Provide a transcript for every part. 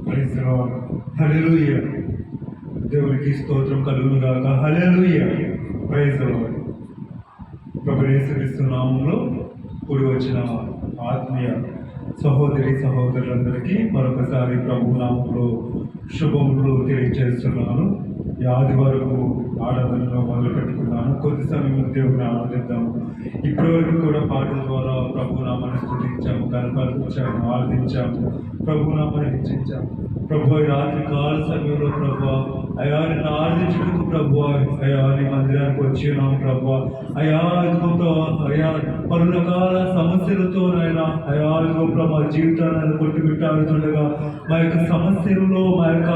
Praise the lord. Hallelujah. దేవునికి స్తోత్రం కలుగును గాక. హల్లెలూయా. Praise the lord. ప్రభువైన యేసుక్రీస్తు నామములో కూడి వచ్చిన ఆత్మీయ సహోదరి సహోదరులందరికీ మరొకసారి ప్రభు నామంలో శుభములు తెలియజేస్తున్నాను. ఈ ఆదివారము ఆరాధనలో మొదలు పెట్టుకున్నాను. కొద్ది సమయంలో దేవుని ఆరాధిద్దాము. ఇప్పటి వరకు కూడా పాటల ద్వారా ప్రభు నామాన్ని స్తుతించాము, కనపరిచాము, ఆరాధించాము, ప్రభు నామాన్ని హెచ్చించాము. ప్రభు రాత్రి కాల సమయంలో ప్రభు అయా నిన్ను ఆరాధించుటకు ప్రభు అయా నీ మందిరానికి వచ్చినాం ప్రభు. అయా ఇదిగో అయా పలు రకాల సమస్యలతోనైనా అయా ఇదిగో ప్రభు జీవితాన్ని కొట్టుమిట్టాడుతుండగా మా యొక్క సమస్యల్లో, మా యొక్క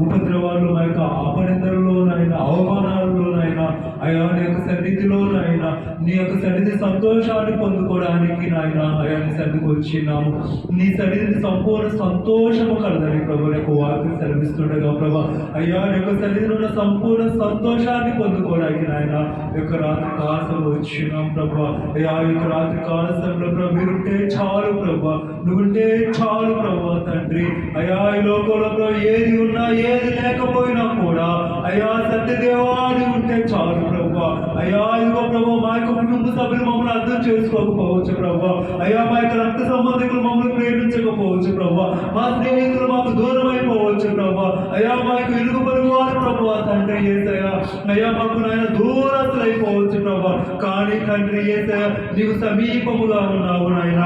ఉపద్రవాలు, మా యొక్క అపనిందలలోనైనా, అవమానాలలోనైనా అయా నీ యొక్క సన్నిధిలోనైనా నీ యొక్క సన్నిధి సంతోషాన్ని పొందుకోవడానికి నాయన అయా నీ సన్నిధికి వచ్చినాము. నీ సన్నిధిని సంపూర్ణ సంతోషము కలదని ప్రభు యొక్క వాక్యం సెలవిస్తుండగా ప్రభా అయ్యా నీ యొక్క సన్నిధిలో ఉన్న సంపూర్ణ సంతోషాన్ని పొందుకోవడానికి నాయన యొక్క రాత్రి కాలంలో వచ్చినాం ప్రభా. అయ్యా ఈ యొక్క రాత్రి కాలంలో ప్రభు మీరుంటే చాలు ప్రభా, నువ్వుంటే చాలు ప్రభా తండ్రి. అయ్యా ఈ లోకంలో ప్రభు ఏది ఉన్నా ఏది లేకపోయినా కూడా అయ్యా సత్యదేవాది ఉంటే చాలు ప్రభా. అయ్యా ఇదిగో ప్రభు మా యొక్క కుటుంబ సభ్యులు మమ్మల్ని అర్థం చేసుకోకపోవచ్చు ప్రభా. అయ్యా మా యొక్క రక్త సంబంధికులు మమ్మల్ని ప్రేమించకపోవచ్చు ప్రభా. మా స్నేహితులు మాకు దూరం అయిపోవచ్చు ప్రభా. అయ్యా మా యొక్క ఇరుగు పొరుగు వారు ప్రభా తండ్రి యేసయ్యా అయ్యా మాకు నాయన దూరస్తులు అయిపోవచ్చు ప్రభా. కానీ తండ్రి యేసయ్యా నీవు సమీపముగా ఉన్నావు నాయన,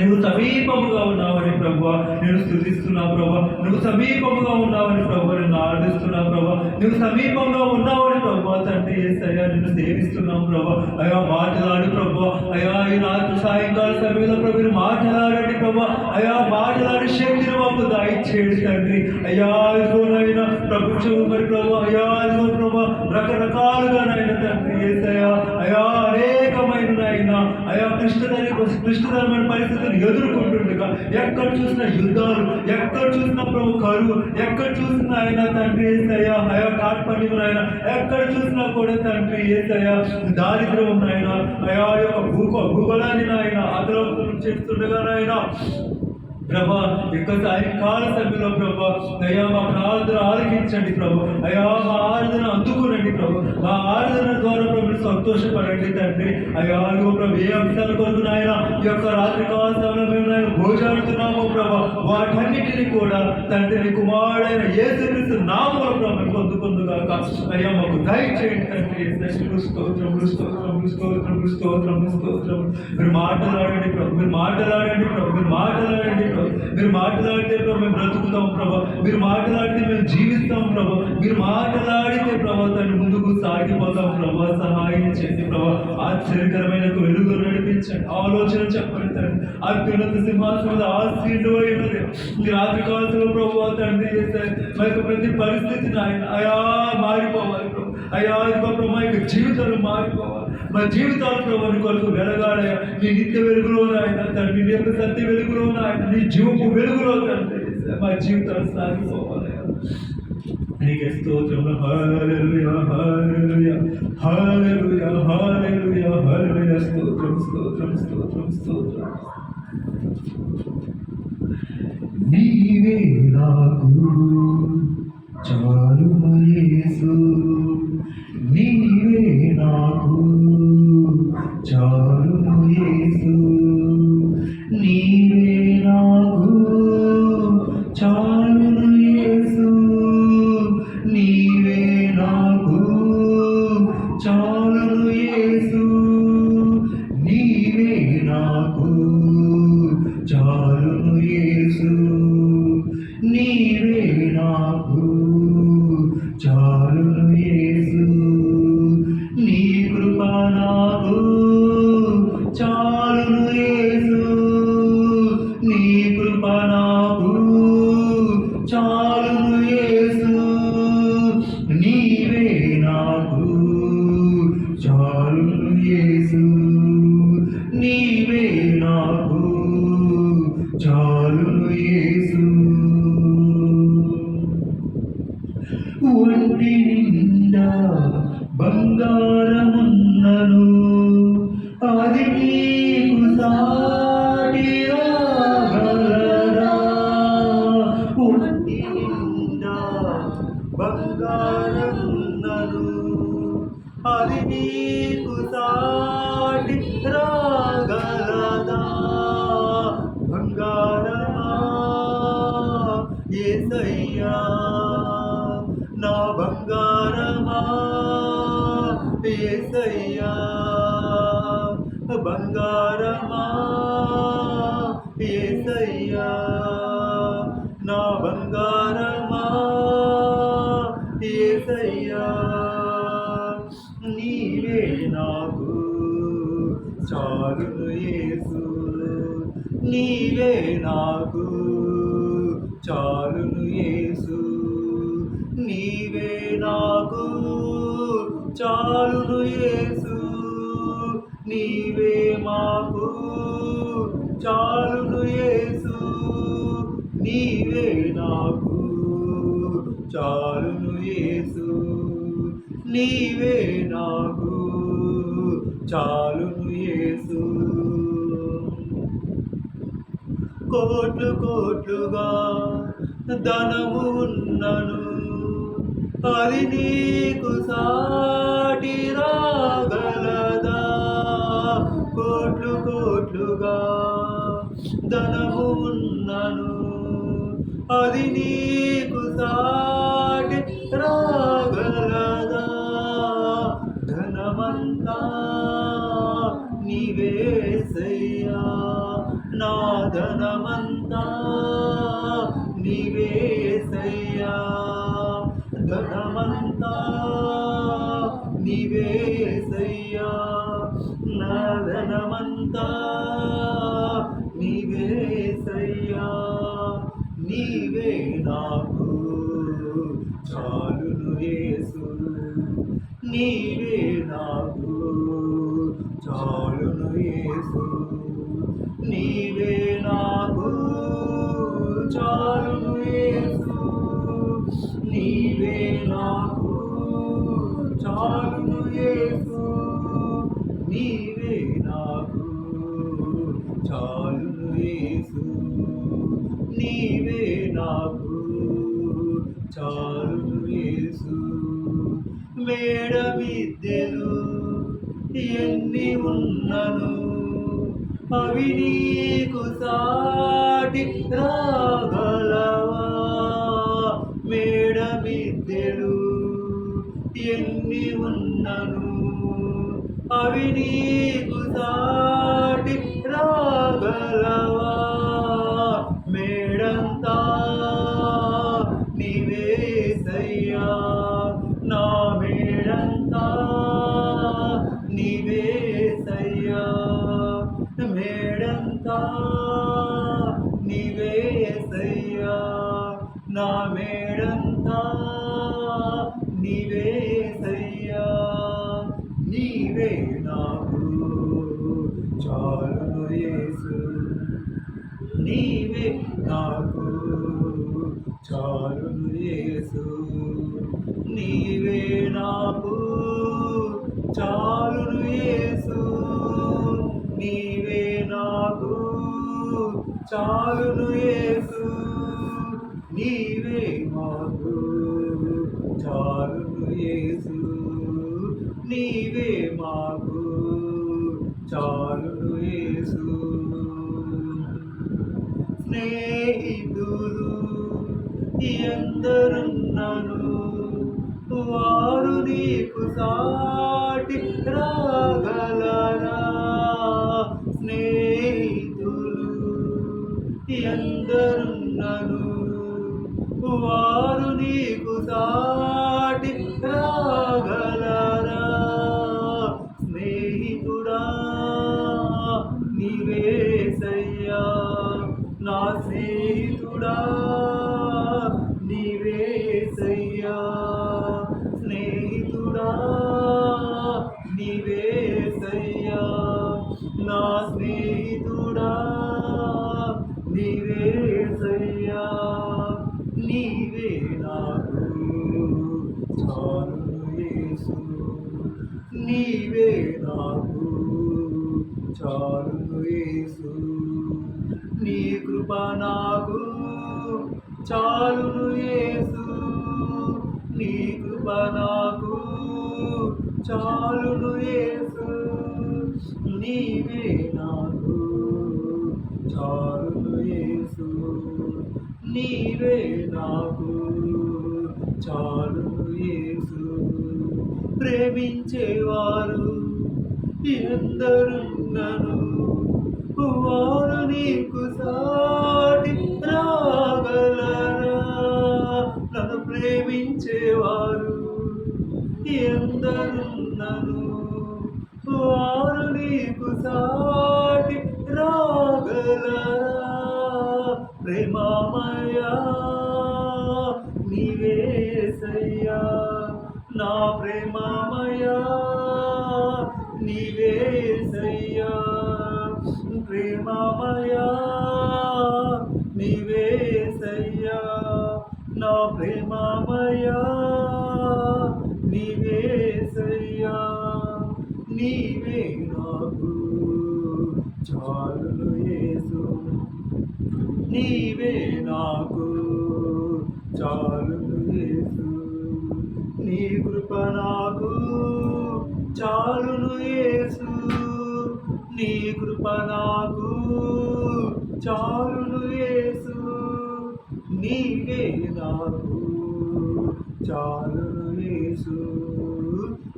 నువ్వు సమీపముగా ఉన్నావని ప్రభా నేను స్తుతిస్తున్నా ప్రభా. నువ్వు సమీపముగా ఉన్నావని ప్రభా నిన్ను ఆరాధిస్తున్నా ప్రభా. నువ్వు సమీపంగా ఉన్నావని ప్రభా తండ్రి యేసయ్యా నిన్ను సేవిస్తున్నాం ప్రభా. అయ్యా మాట్లాడు ప్రభా. అయ్యా ఈ రాత్రి సాయంకాల సమయంలో ప్రభు మాట్లాడండి ప్రభా. అయ్యా మాట్లాడి శక్తిని మాకు దయచేయండి తండ్రి. అయ్యా ఇదిగోనైనా ప్రభుత్వం మరి ప్రభా అయ్యా ఇదిగో ప్రభా రకరకాలుగా నైనా తండ్రి యేసయ్యా అయ్యా అనేకమైన నైనా అయ్యా క్లిష్టతరమైన పరిస్థితి ఎదుర్కొంటుండగా ఎక్కడ చూసిన యుద్ధాలు, ఎక్కడ చూసిన ప్రభు కరువు, ఎక్కడ చూసిన ఆయన తండ్రి యేసయ్యా అయా కార్పణ్యం ఆయన, ఎక్కడ చూసినా కూడా తండ్రి యేసయ్యా దారిద్ర్యం ఆయన అయా యొక్క భూగోళాన్ని ఆయన అదలోకం చేస్తుండగా నాయన ప్రభా యొక్క సాయంకాల సమయంలో ప్రభా అయ్యా మా ప్రార్థన ఆలకించండి ప్రభు. అయ్యా మా ఆరాధన అందుకునండి ప్రభు. మా ఆరాధన ద్వారా ప్రభు సంతోషపడండి తండ్రి. అయ్యా ప్రభు ఏ అంశాల కొరకు నాయన ఈ యొక్క రాత్రి కాల సమయంలో మేము నాయన భోజాడుతున్నాము ప్రభా వాటన్నిటిని కూడా తండ్రి కుమారుడైన యేసుక్రీస్తు నామములో ప్రభు పొందుకుందుగాక. అయ్యా మాకు దయచేయండి తండ్రి. స్తోత్రములు స్తోత్రములు స్తోత్రములు స్తోత్రములు స్తోత్రములు. మీరు మాట్లాడండి ప్రభు, మీరు మాట్లాడండి ప్రభు, మీరు మాట్లాడండి ప్రభు. మీరు మాట్లాడితే ప్రభు మేము బ్రతుకుతాం ప్రభా. మీరు మాట్లాడితే మేము జీవిస్తాం ప్రభా. మీరు మాట్లాడితే ప్రభా తను ముందుకు సాగిపోతాం ప్రభా. సహాయం చేసి ప్రభా ఆశ్చర్యకరమైన వెలుగు నడిపించండి. ఆలోచన చెప్పండి తండ్రి. అత్యున్నత సింహాసనం ఆశీర్డు అయినది ఈ రాత్రి కాలంలో ప్రభు తండ్రి మా యొక్క ప్రతి పరిస్థితిని ఆయన అయా మారిపోవాలి ప్రభు. అయ్యా ప్రభు మా యొక్క జీవితాలు మారిపోవాలి. మా జీవితాలు ప్రభు కొరకు వెలగాలయ్యా నీ నిత్య వెలుగులో ఆయన తండ్రి, నీ యొక్క సత్య వెలుగులో ఆయన, నీ జీవపు వెలుగులో తండ్రి మా జీవితాలు సాగిపోవాలయ్యా. నీకే స్తోత్రములు. హల్లెలూయా హల్లెలూయా హల్లెలూయా హల్లెలూయా హల్లెలూయా. స్తోత్రం స్తోత్రం స్తోత్రం స్తోత్రం. నీవే నాకు చాలును యేసు, నీవే నాకు చాలును యేసు, నీవే నాకు చాలును యేసు, నీవే నాకు చాలును యేసు, నీవే నాకు చాలును యేసు, నీవే నాకు చాలును యేసు, నీ కృప నాకు చాలును యేసు, నీ కృప నాకు చాలును యేసు, నీవే నాకు చాలును యేసు, నీవే నాకు చాలును యేసు. ఒంటి నిండా బంగారమున్నను అది నీకు సాటి రాగలరా, యేసయ్యా నా బంగారమా యేసయ్యా నీవే నాకు చాలును యేసు నీవే నాకు చాలును యేసు నీవే నాకు చాలును యేసు నీవే మాకు చాలును యేసు నీవే నాకు చాలును యేసు నీవే నాకు చాలును యేసు కోట్లు కోట్లుగా ధనము ఉన్నను అది నీకు సాటి రాగలదా కోట్లు కోట్లుగా ధనము ఉన్నను అది నీకు సాటి రాగలదా ధనమంతా నీవేసయ్యా నా ధనమంతా నీవేసయ్యా ధనమంతా నీవేసయ్యా నా ధనమంతా నీవేసయ్యా నీవే నాకు చాలును యేసు నీవే నాకు చాలును యేసు నీవే నాకు చాలును యేసు నీవే నాకు చాలును యేసు నీవే నాకు చాలును యేసు నీవే నాకు చాలును యేసు మేడ విద్యలు ఎన్ని ఉన్నను అవి నీకు సాటి రాగలవా మేడ విద్యలు ఎన్ని ఉన్నను అవి నీకు సాటి రాగలవా మేడంతా నీవేసయ్యా నా మేడంతా నీవేసయ్యా మేడంతా నీవేసయ్యా నా మేడంతా నీవేసయ్యా నీవే నాకు చాలును యేసు నీవే నాకు చాలును యేసు నీవే నాకు చాలును యేసు నీవే నాకు చాలును యేసు నీవే మాకు చాలును యేసు నీవే మాకు చాలును యేసు స్నేహితులు ఎందరున్నను వారు నీకు సాటి రాగలరా స్నేహితులు ఎందరున్నను వారు నీకు సాటి రాగలరా స్నేహితుడా నీవేసయ్యా నా స్నేహితుడా నీవేసయ్యా స్నేహితుడా నీవేసయ్యా నా స్నేహితుడా నీవేసయ్యా నీవే నాకు చాలును యేసు నీవే నాకు చాలును యేసు నీ కృప నాకు చాలును యేసు నీ కృప నాకు చాలును యేసు నీవే నాకు చాలును యేసు నీవే నాకు చాలును యేసు ప్రేమించేవారు ఎందరున్నను వారు నీకు సాటి రాగలరా? నన్ను ప్రేమించేవారు ఎందరున్నను, వారు నీకు సాటి రాగలరా? ప్రేమమయా నీవే యేసయ్యా, నా ప్రేమమయా నీవే యేసయ్యా, ప్రేమమయా నీవే యేసయ్యా, నా ప్రేమమయా నీవే యేసయ్యా. నీవే నాకు చాలును యేసు, నీవే నాకు చాలును యేసు, నీ కృప నాకు చాలును యేసు, నీ కృప నాకు చాలును యేసు, నీవే నాకు చాలును యేసు,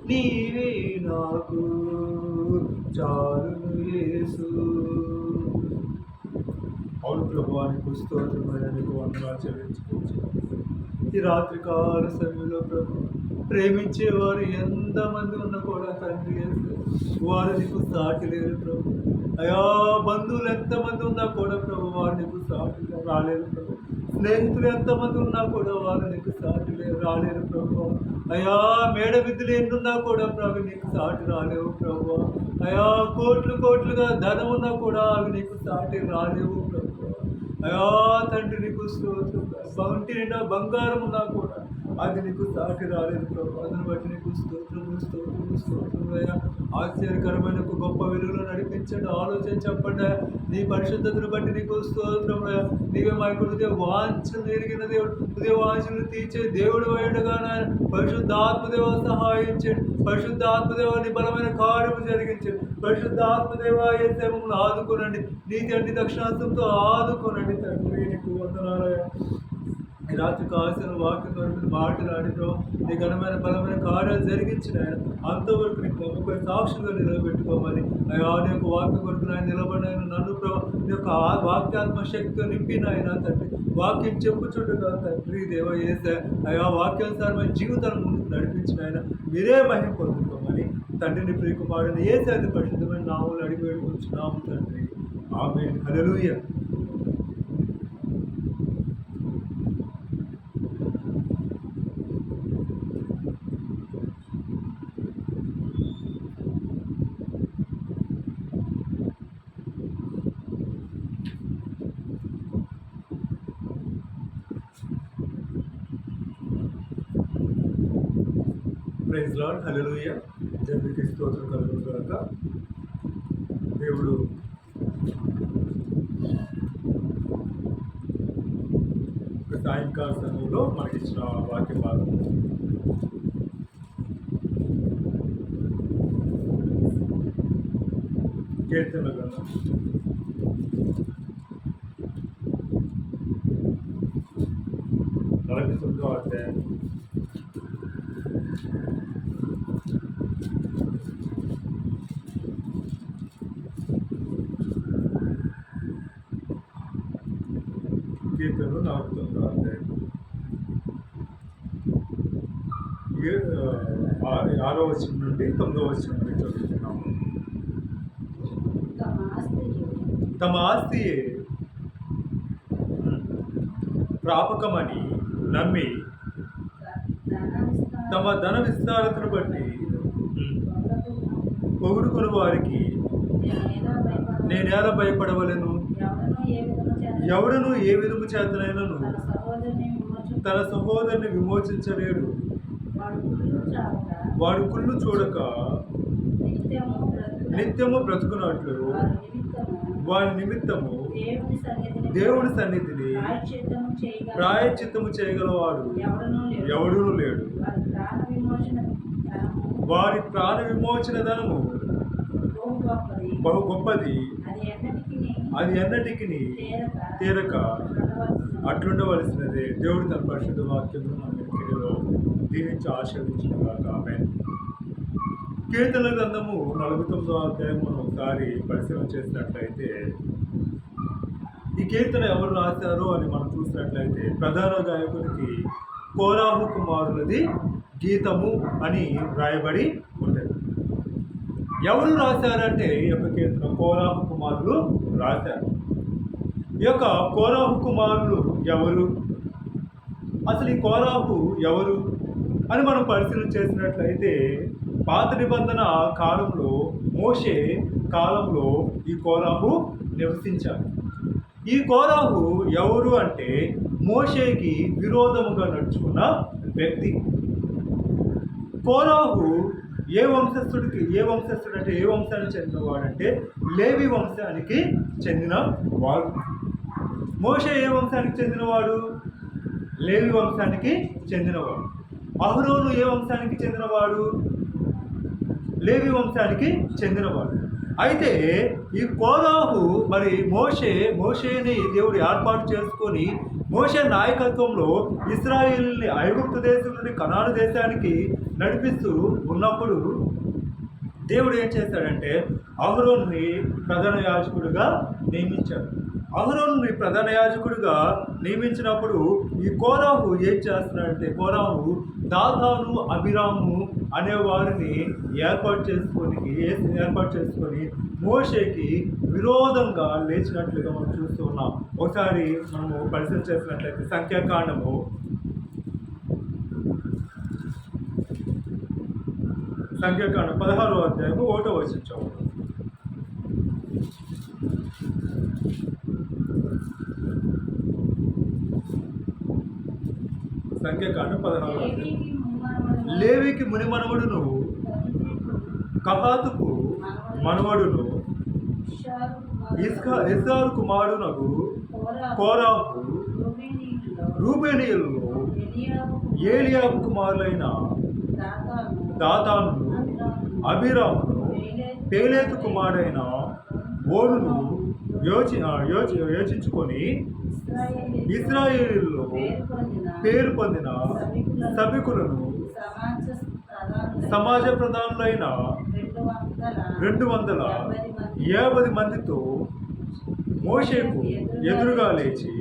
నీవే నాకు చాలును యేసు. అవును ప్రభువా, నీకు స్తోత్రమైన నీకు వందనాలు చెల్లించుకోవచ్చు. ఈ రాత్రి కాల సమయంలో ప్రభు ప్రేమించేవారు ఎంతమంది ఉన్నా కూడా తండ్రి వారు నీకు సాటి లేరు ప్రభు. అయా బంధువులు ఎంతమంది ఉన్నా కూడా ప్రభు వారు నీకు సాటి రాలేరు ప్రభు. స్నేహితులు ఎంతమంది ఉన్నా కూడా వారు నీకు సాటి రాలేరు ప్రభు. అయా మేడ విద్యులు ఎన్నున్నా కూడా ప్రభు నీకు సాటి రాలేవు ప్రభు. అయా కోట్లు కోట్లుగా ధనం ఉన్నా కూడా అవి నీకు సాటి రాలేవు ప్రభు. అయా తండ్రి నీకు స్తోత్రం. ఒంటి నిండా బంగారం ఉన్నా కూడా అది నీకు సాటి రాలేదు ప్రభు. అందుని బట్టి నీకు స్తోత్రము స్తోత్రము స్తోత్రము అయ్యా. ఆశ్చర్యకరమైన గొప్ప వెలుగులో నడిపించండి. ఆలోచన చెప్పండి. నీ పరిశుద్ధతను బట్టి నీకు స్తోత్రము అయ్యా. నీవే మా హృదయ వాంఛలు ఎరిగిన దేవుడు, హృదయ వాంఛలు తీర్చే దేవుడు అయ్యుండగా నాయన పరిశుద్ధాత్మదేవ సహాయం చేయండి. పరిశుద్ధాత్మదేవ నీ బలమైన కార్యము జరిగించండి. పరిశుద్ధాత్మదేవ ఏ సేవమును ఆదుకోనండి. నీతి అన్ని దక్షిణాంతంతో ఆదుకోనండి తండ్రి. నీకు వందనాలయ్యా. ఈ రాత్రి కాసిన వాక్యం ద్వారా మాట్లాడి ప్రభు నీ ఘనమైన బలమైన కార్యాలు జరిగించిన ఆయన అంతవరకు నీకు నమ్మకం సాక్షులుగా నిలబెట్టుకోమని అయ్యా నీ యొక్క వాక్యం కొరకు ఆయన నిలబడిన నన్ను ప్రభు నీ యొక్క వాక్యాత్మ శక్తితో నింపిన ఆయన తండ్రి. వాక్యం చెప్పుచుండగా తండ్రి దేవ యేసయ్యా అయ్యా వాక్యానుసారమైన జీవితాన్ని ముందుకు నడిపించిన ఆయన మీరే మహిమ పొందుకోమని తండ్రిని ప్రియకుమారుని యేసయ్య పరిశుద్ధమైన నామములో అడిగి వేడుకొంచున్నాము తండ్రి. Amen. Hallelujah. Praise lord. Hallelujah. దేవునికి స్తోత్రం కలుగును గాక. దేవుడు సాయంకాల సమయంలో మనకి ఇచ్చిన వాక్య భాగం కీర్తన గ్రంథం 49వ అధ్యాయం కీర్తనలు 49వ అధ్యాయం 6వ వచనం నుండి 9వ వచనం నుండి చదువుతున్నాము. తమ ఆస్తియే ప్రాపకమని నమ్మి తమ ధన విస్తారతను బట్టి పొగుడుకుని వారికి నేనేలా భయపడవలను? ఎవడను ఏ విధము చేతనైనను తన సహోదరుని విమోచించలేడు. వాడు కుళ్ళు చూడక నిత్యము బ్రతుకున్నట్లు వారి నిమిత్తము దేవుని సన్నిధిని ప్రాయశ్చిత్తము చేయగలవాడు ఎవడూ లేడు. వారి ప్రాణ విమోచన ధనము బహు గొప్పది, అది ఎన్నటికి తీరక అట్లుండవలసినదే. దేవుడు తన పరిశుద్ధ వాక్యమును మన కిడిలో దీవించి ఆశీర్వదించుగాక. ఆమేన్. కీర్తనల గ్రంథము 49వ అధ్యాయం మనం ఒకసారి పరిశీలన చేసినట్లయితే, ఈ కీర్తన ఎవరు రాశారో అని మనం చూసినట్లయితే ప్రధాన గాయకునికి కోరాహు కుమారులది గీతము అని రాయబడి ఉంటుంది. ఎవరు రాశారంటే ఈ యొక్క కీర్తన కోరాహు కుమారులు రాశారు. ఈ యొక్క కోరాహు కుమారులు ఎవరు, అసలు ఈ కోరాహు ఎవరు అని మనం పరిశీలన చేసినట్లయితే, పాత నిబంధన కాలంలో మోషే కాలంలో ఈ కోరాహు నివసించారు. ఈ కోరాహు ఎవరు అంటే మోషేకి విరోధముగా నడుచుకున్న వ్యక్తి. కోరాహు ఏ వంశానికి చెందినవాడంటే లేవి వంశానికి చెందిన వాడు. మోషే ఏ వంశానికి చెందినవాడు? లేవి వంశానికి చెందినవాడు. అహరోను ఏ వంశానికి చెందినవాడు? లేవి వంశానికి చెందినవాడు. అయితే ఈ కోరాహు మరి మోషేని దేవుడు ఏర్పాటు చేసుకొని మోషే నాయకత్వంలో ఇశ్రాయేలుని ఐగుప్తు దేశం నుండి కనాను దేశానికి నడిపిస్తూ ఉన్నప్పుడు దేవుడు ఏం చేశాడంటే అహరోనుని ప్రధాన యాజకుడిగా నియమించాడు. అహరోనుని ప్రధాన యాజకుడిగా నియమించినప్పుడు ఈ కోరాహు ఏం చేస్తున్నాడంటే, కోరాహు దాతాను అబిరాము అనే వారిని ఏర్పాటు చేసుకొని మోషేకి విరోధంగా లేచినట్లుగా మనం చూస్తూ ఉన్నాం. ఒకసారి మనము పరిశీలన చేసినట్లయితే సంఖ్యాకాండము 16వ అధ్యాయము 1వ వచనం. సంఖ్యాకాండం 16వ అధ్యాయం. లేవికి ముని మనవడును కహాతుకు మనవడును ఇస్సారు కుమారునకు కోరాహు రూబేనీయులలో ఏలియాబు కుమారులైన దాతాను అబీరామును పేలేతు కుమారుడైన ఓనును యోచించుకొని ఇశ్రాయేలులో పేరు పొందిన సభికులను సమాజ ప్రధానులైన 250 మందితో మోషేకు ఎదురుగా లేచి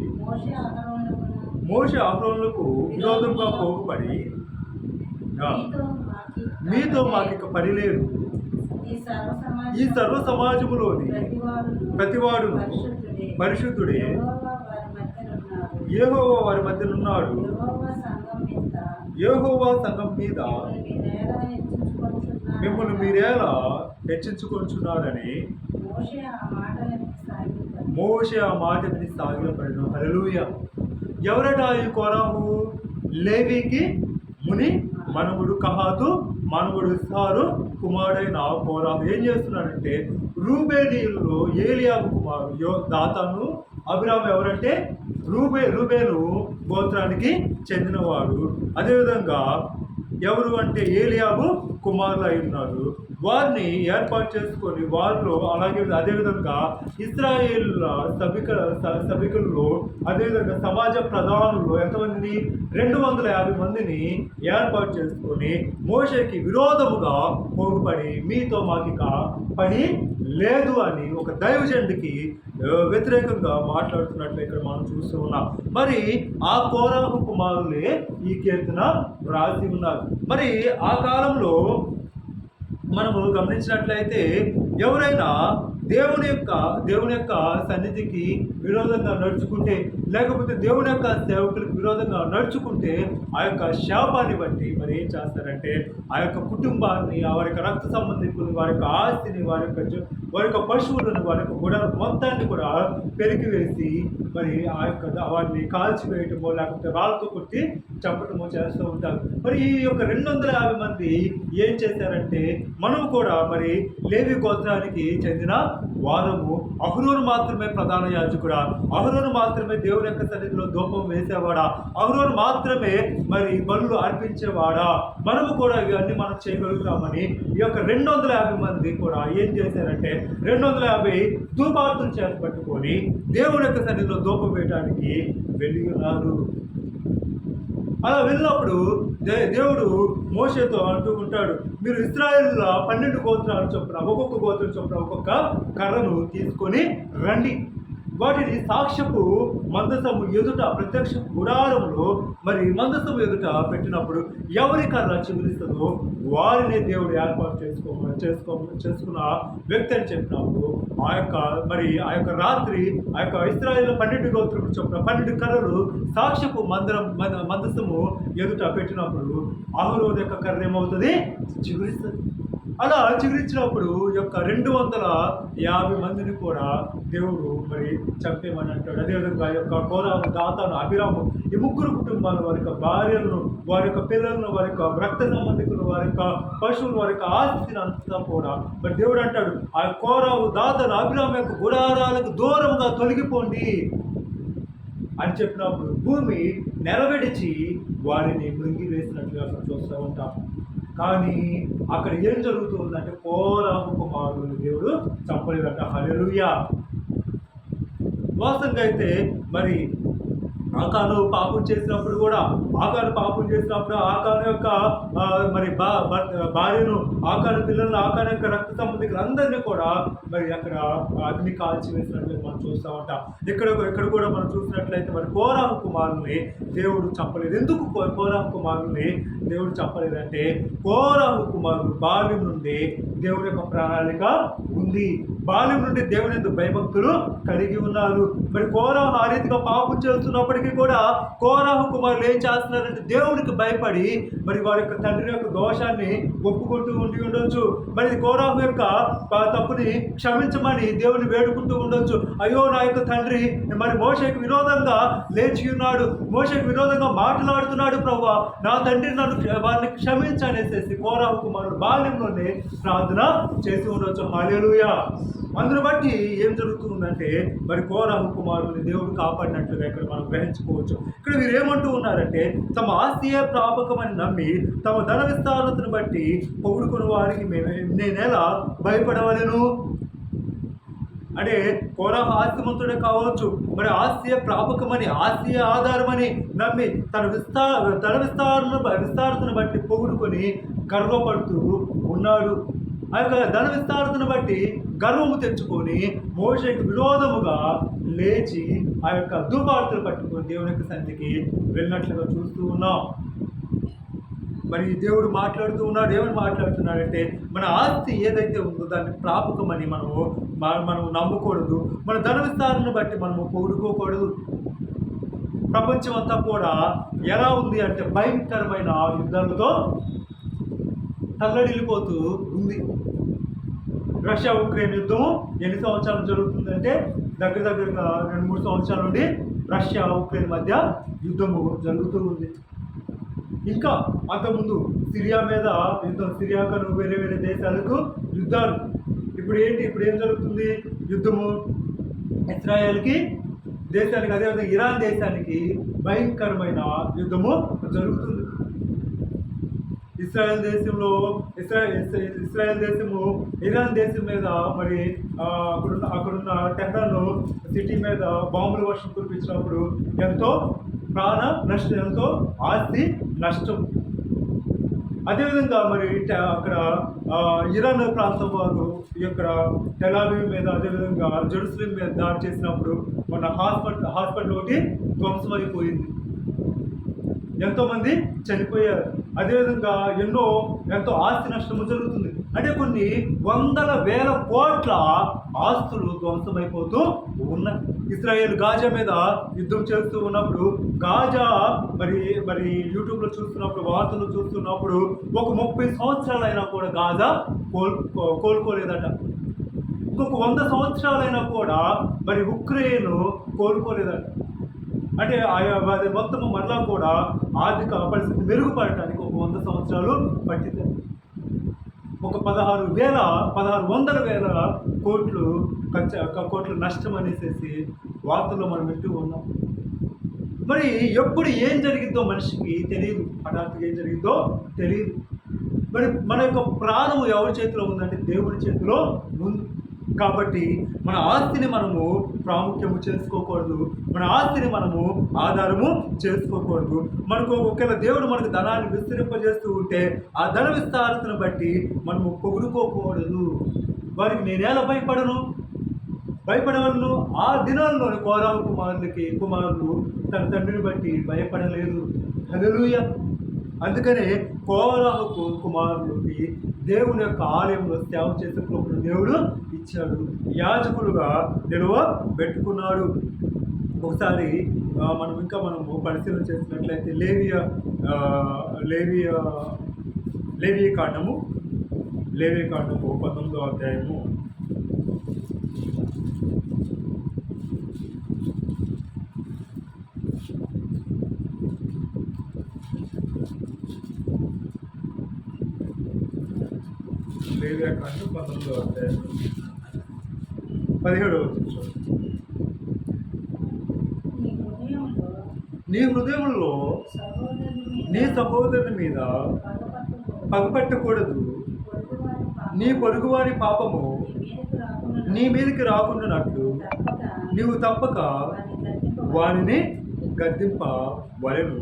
మోషే అహరోనులకు విరోధంగా పోగుపడి, మీతో మాకిక పని లేదు, ఈ సర్వ సమాజములోని ప్రతివాడును పరిశుద్ధుడే, యెహోవా వారి మధ్యనున్నాడు, యెహోవా సంఘం మీద మిమ్మల్ని మీరేలా హెచ్చించుకొంచున్నారని మోషే ఆ మాట విని సాగిలపడిన. హల్లెలూయా. ఎవరట ఈ కోరాహు? లేవికి ముని మనవుడు కహాతు మనవుడు ఇస్సారు కుమారుడైన కోరాహు ఏం చేస్తున్నాడంటే, రూబేనీయుల్లో ఏలియాబు కుమారుడు దాతాను అబిరాము ఎవరంటే రూబేను గోత్రానికి చెందినవాడు. అదేవిధంగా ఎవరు అంటే ఏలియాబు కుమారులు అయి ఉన్నారు. వారిని ఏర్పాటు చేసుకొని వారిలో అదేవిధంగా ఇశ్రాయేలుల సభికుల్లో అదేవిధంగా సమాజ ప్రధానుల్లో ఎంతమందిని 250 మందిని ఏర్పాటు చేసుకొని మోషేకి విరోధముగా పోగుపడి, మీతో మాకిక పని లేదు అని ఒక దైవజనుడికి వ్యతిరేకంగా మాట్లాడుతున్నట్లు ఇక్కడ మనం చూస్తూ ఉన్నాం. మరి ఆ కోరాహు కుమారులే ఈ కీర్తన రాసి ఉన్నారు. మరి ఆ కాలంలో మనము గమనించినట్లయితే ఎవరైనా దేవుని యొక్క సన్నిధికి విరోధంగా నడుచుకుంటే, లేకపోతే దేవుని యొక్క సేవకులకు విరోధంగా నడుచుకుంటే ఆ యొక్క శాపాన్ని బట్టి మరి ఏం చేస్తారంటే ఆ యొక్క కుటుంబాన్ని, వారి యొక్క రక్త సంబంధికులు, వారి యొక్క ఆస్తిని, వారి యొక్క పశువులను, వారి యొక్క గుడాల మొత్తాన్ని కూడా పెరికివేసి మరి వారిని కాల్చివేయటమో లేకపోతే రాళ్ళతో కొట్టి చంపటమో చేస్తూ ఉంటారు. మరి ఈ యొక్క 250 మంది ఏం చేశారంటే, మనం కూడా మరి లేవి గోత్రానికి చెందిన వారము. అహరోను మాత్రమే ప్రధాన యాజకుడా, అహరోను మాత్రమే దేవుని యొక్క సన్నిధిలో ధూపం వేసేవాడా, అహరోను మాత్రమే మరి బలులు అర్పించేవాడా, మనము కూడా ఇవన్నీ మనం చేయగలుగుతామని ఈ యొక్క 250 మంది కూడా ఏం చేశారంటే 250 ధూపార్తులు చేత పట్టుకొని దేవుని యొక్క సన్నిధిలో ధూపం వేయడానికి వెళ్ళి ఉన్నారు. అలా వెళ్ళినప్పుడు దేవుడు మోషేతో అంటూ ఉంటాడు, మీరు ఇశ్రాయేలుల 12 గోత్రాలు చొప్పున ఒక్కొక్క గోత్రం చొప్పున ఒక్కొక్క కర్రను తీసుకొని రండి, వాటిని సాక్ష్యపు మందసము ఎదుట ప్రత్యక్ష గుడారంలో మరి మందసము ఎదుట పెట్టినప్పుడు ఎవరి కర్ర చిగురిస్తుందో వారిని దేవుడు ఏర్పాటు చేసుకున్న వ్యక్తి అని చెప్పినప్పుడు ఆ యొక్క రాత్రి ఆ యొక్క ఇశ్రాయేలు 12 గోత్రములు చొప్పున 12 కర్రలు సాక్ష్యపు మందసము ఎదుట పెట్టినప్పుడు అహరోను యొక్క కర్ర ఏమవుతుంది? చిగురిస్తుంది. అలా చిగురించినప్పుడు యొక్క 250 మందిని కూడా దేవుడు మరి చంపేమని అంటాడు. అదేవిధంగా యొక్క కోరాను, దాతాను, అభిరాము, ఈ 3 కుటుంబాలు వారి యొక్క భార్యలను, వారి యొక్క పిల్లలను, వారి యొక్క రక్త సంబంధికులు, వారి యొక్క పశువులు, వారి యొక్క ఆస్తిని అంతా కూడా మరి దేవుడు అంటాడు, ఆ కోరావు, దాతాను, అభిరాము యొక్క గుడారాలకు దూరంగా తొలగిపోండి అని చెప్పినప్పుడు భూమి నెరవేర్చి వారిని మృంగి వేసినట్లుగా చూస్తూ ఉంటాం. కానీ అక్కడ ఏం జరుగుతుందంటే కోరాహు కుమారుని దేవుడు చంపలేదంట. హల్లెలూయా. వాస్తవంగా అయితే మరి ఆకాను పాపం చేసినప్పుడు ఆకాను యొక్క మరి భార్యను, ఆకాను పిల్లలను, ఆకాను యొక్క రక్త సంబంధికులు అందరినీ కూడా మరి అక్కడ అగ్ని కాల్చి వేసినట్లయితే మనం చూస్తూ ఉంటాం. ఇక్కడ కూడా మనం చూసినట్లయితే మరి కోరాహు కుమారుని దేవుడు చంపలేదు. ఎందుకు కోరాహు కుమారుని దేవుడు చంపలేదంటే కోరాహు కుమారుడు బాల్యం నుండి దేవుడి యొక్క ప్రణాళిక ఉంది. బాల్యం నుండి దేవుని ఎందుకు భయభక్తులు కలిగి ఉన్నారు. మరి కోరాహు ఆ రీతిగా పాపం చేస్తున్నప్పటికీ కూడా కోరాహు కుమారులు ఏం చేస్తున్నారంటే దేవునికి భయపడి మరి వారి యొక్క తండ్రి యొక్క దోషాన్ని ఒప్పుకుంటూ ఉండొచ్చు. మరి కోరాహు యొక్క తప్పుని క్షమించమని దేవుని వేడుకుంటూ ఉండొచ్చు. అయ్యో నా యొక్క తండ్రి మరి మోషేకు విరోధంగా లేచి ఉన్నాడు, మోషేకు విరోధంగా మాట్లాడుతున్నాడు, ప్రభువా నా తండ్రి వారిని క్షమించనేసేసి కోరాహు కుమారుడు బాల్యంలోనే ప్రార్థన చేసి ఉండొచ్చు. హల్లెలూయా. అందును బట్టి ఏం జరుగుతుందంటే మరి కోరాహు కుమారుని దేవుడు కాపాడినట్లుగా ఇక్కడ మనం గ్రహించుకోవచ్చు. ఇక్కడ వీరు ఏమంటూ ఉన్నారంటే తమ ఆస్తియే ప్రాపకమని నమ్మి తమ ధన విస్తారతను బట్టి పొగుడుకుని వారికి నేనెలా భయపడవలెను అంటే కోరాహు ఆస్తిమంతుడే కావచ్చు, మరి ఆస్తియే ప్రాపకమని, ఆస్తియే ఆధారమని నమ్మి తన విస్తారతను బట్టి పొగుడుకొని గర్వపడుతూ ఉన్నాడు. ఆ యొక్క ధన విస్తారతను బట్టి గర్వము తెచ్చుకొని మోషేకు విరోధముగా లేచి ఆ యొక్క ధూపార్తలు పట్టుకొని దేవుని యొక్క సన్నిధికి వెళ్ళినట్లుగా చూస్తూ ఉన్నాం. మరి దేవుడు మాట్లాడుతూ ఉన్నాడు. ఏమని మాట్లాడుతున్నాడంటే మన ఆస్తి ఏదైతే ఉందో దాన్ని ప్రాపకమని మనం నమ్మకూడదు. మన ధన విస్తారాన్ని బట్టి మనము పొగుడుకోకూడదు. ప్రపంచం అంతా కూడా ఎలా ఉంది అంటే భయంకరమైన యుద్ధాలతో తల్లడిల్లిపోతూ ఉంది. రష్యా ఉక్రెయిన్ యుద్ధం ఎన్ని సంవత్సరాలు జరుగుతుందంటే దగ్గరగా 2-3 సంవత్సరాల నుండి రష్యా ఉక్రెయిన్ మధ్య యుద్ధము జరుగుతూ ఉంది. ఇంకా అంతకుముందు సిరియా మీద యుద్ధం, సిరియాకను వేరే దేశాలకు యుద్ధాలు. ఇప్పుడు ఏం జరుగుతుంది? యుద్ధము ఇజ్రాయెల్కి దేశానికి, అదేవిధంగా ఇరాన్ దేశానికి భయంకరమైన యుద్ధము జరుగుతుంది. ఇస్రాయెల్ దేశము ఇరాన్ దేశం మీద మరి అక్కడున్న టెహ్రాన్ సిటీ మీద బాంబుల వర్షం కురిపించినప్పుడు ఎంతో ప్రాణ నష్టం, ఎంతో ఆస్తి నష్టం. అదేవిధంగా మరి అక్కడ ఇరాన్ ప్రాంతం వారు ఇక్కడ టెల్ అవీవ్ మీద, అదేవిధంగా జెరూసలేం మీద దాడి చేసినప్పుడు మన హాస్పిటల్ ఒకటి ధ్వంసమైపోయింది, ఎంతోమంది చనిపోయారు. అదేవిధంగా ఎంతో ఆస్తి నష్టము జరుగుతుంది. అంటే కొన్ని 100,000 కోట్ల ఆస్తులు ధ్వంసమైపోతూ ఉన్నాయి. ఇజ్రాయెల్ గాజా మీద యుద్ధం చేస్తూ ఉన్నప్పుడు గాజా మరి యూట్యూబ్లో చూస్తున్నప్పుడు, వార్తలు చూస్తున్నప్పుడు ఒక 30 సంవత్సరాలైనా కూడా గాజా కోలుకోలేదట. ఇంకొక 100 సంవత్సరాలైనా కూడా మరి ఉక్రెయిన్ కోలుకోలేదట. అంటే అది మొత్తము మరలా కూడా ఆర్థిక పరిస్థితి మెరుగుపడటానికి ఒక 100 సంవత్సరాలు పట్టింది. ఒక 16,000 కోట్లు నష్టం అనేసి వార్తల్లో మనం వింటూ ఉన్నాం. మరి ఎప్పుడు ఏం జరిగిద్దో మనిషికి తెలియదు, హఠాత్తుగా ఏం జరిగిద్దో తెలియదు. మరి మన యొక్క ప్రాణము ఎవరి చేతిలో ఉందంటే దేవుని చేతిలో ఉంది. కాబట్టి మన ఆస్తిని మనము ప్రాముఖ్యము చేసుకోకూడదు, మన ఆస్తిని మనము ఆధారము చేసుకోకూడదు. మనకు ఒకవేళ దేవుడు మనకు ధనాన్ని విస్తరింపజేస్తూ ఉంటే ఆ ధన విస్తారతను బట్టి మనము పొగుడుకోకూడదు. వారికి నేనేలా భయపడవలను. ఆ దినాల్లోని కోరాహు కుమారులు తన తండ్రిని బట్టి భయపడలేదు. హల్లెలూయా. అందుకనే కోరాహు కుమారులకి దేవుని యొక్క ఆలయంలో సేవ చేసే కృపను దేవుడు ఇచ్చాడు, యాజకులుగా నిలువ పెట్టుకున్నాడు. ఒకసారి మనము పరిశీలన చేసినట్లయితే లేవియ కాండము 19వ అధ్యాయము 19వ అధ్యాయం 17వ వచనం. నీ హృదయంలో నీ సహోదరుని మీద పగపట్టకూడదు. నీ పొరుగువారి పాపము నీ మీదకి రాకుండానట్లు నీవు తప్పక వానిని గద్దింపవలెను.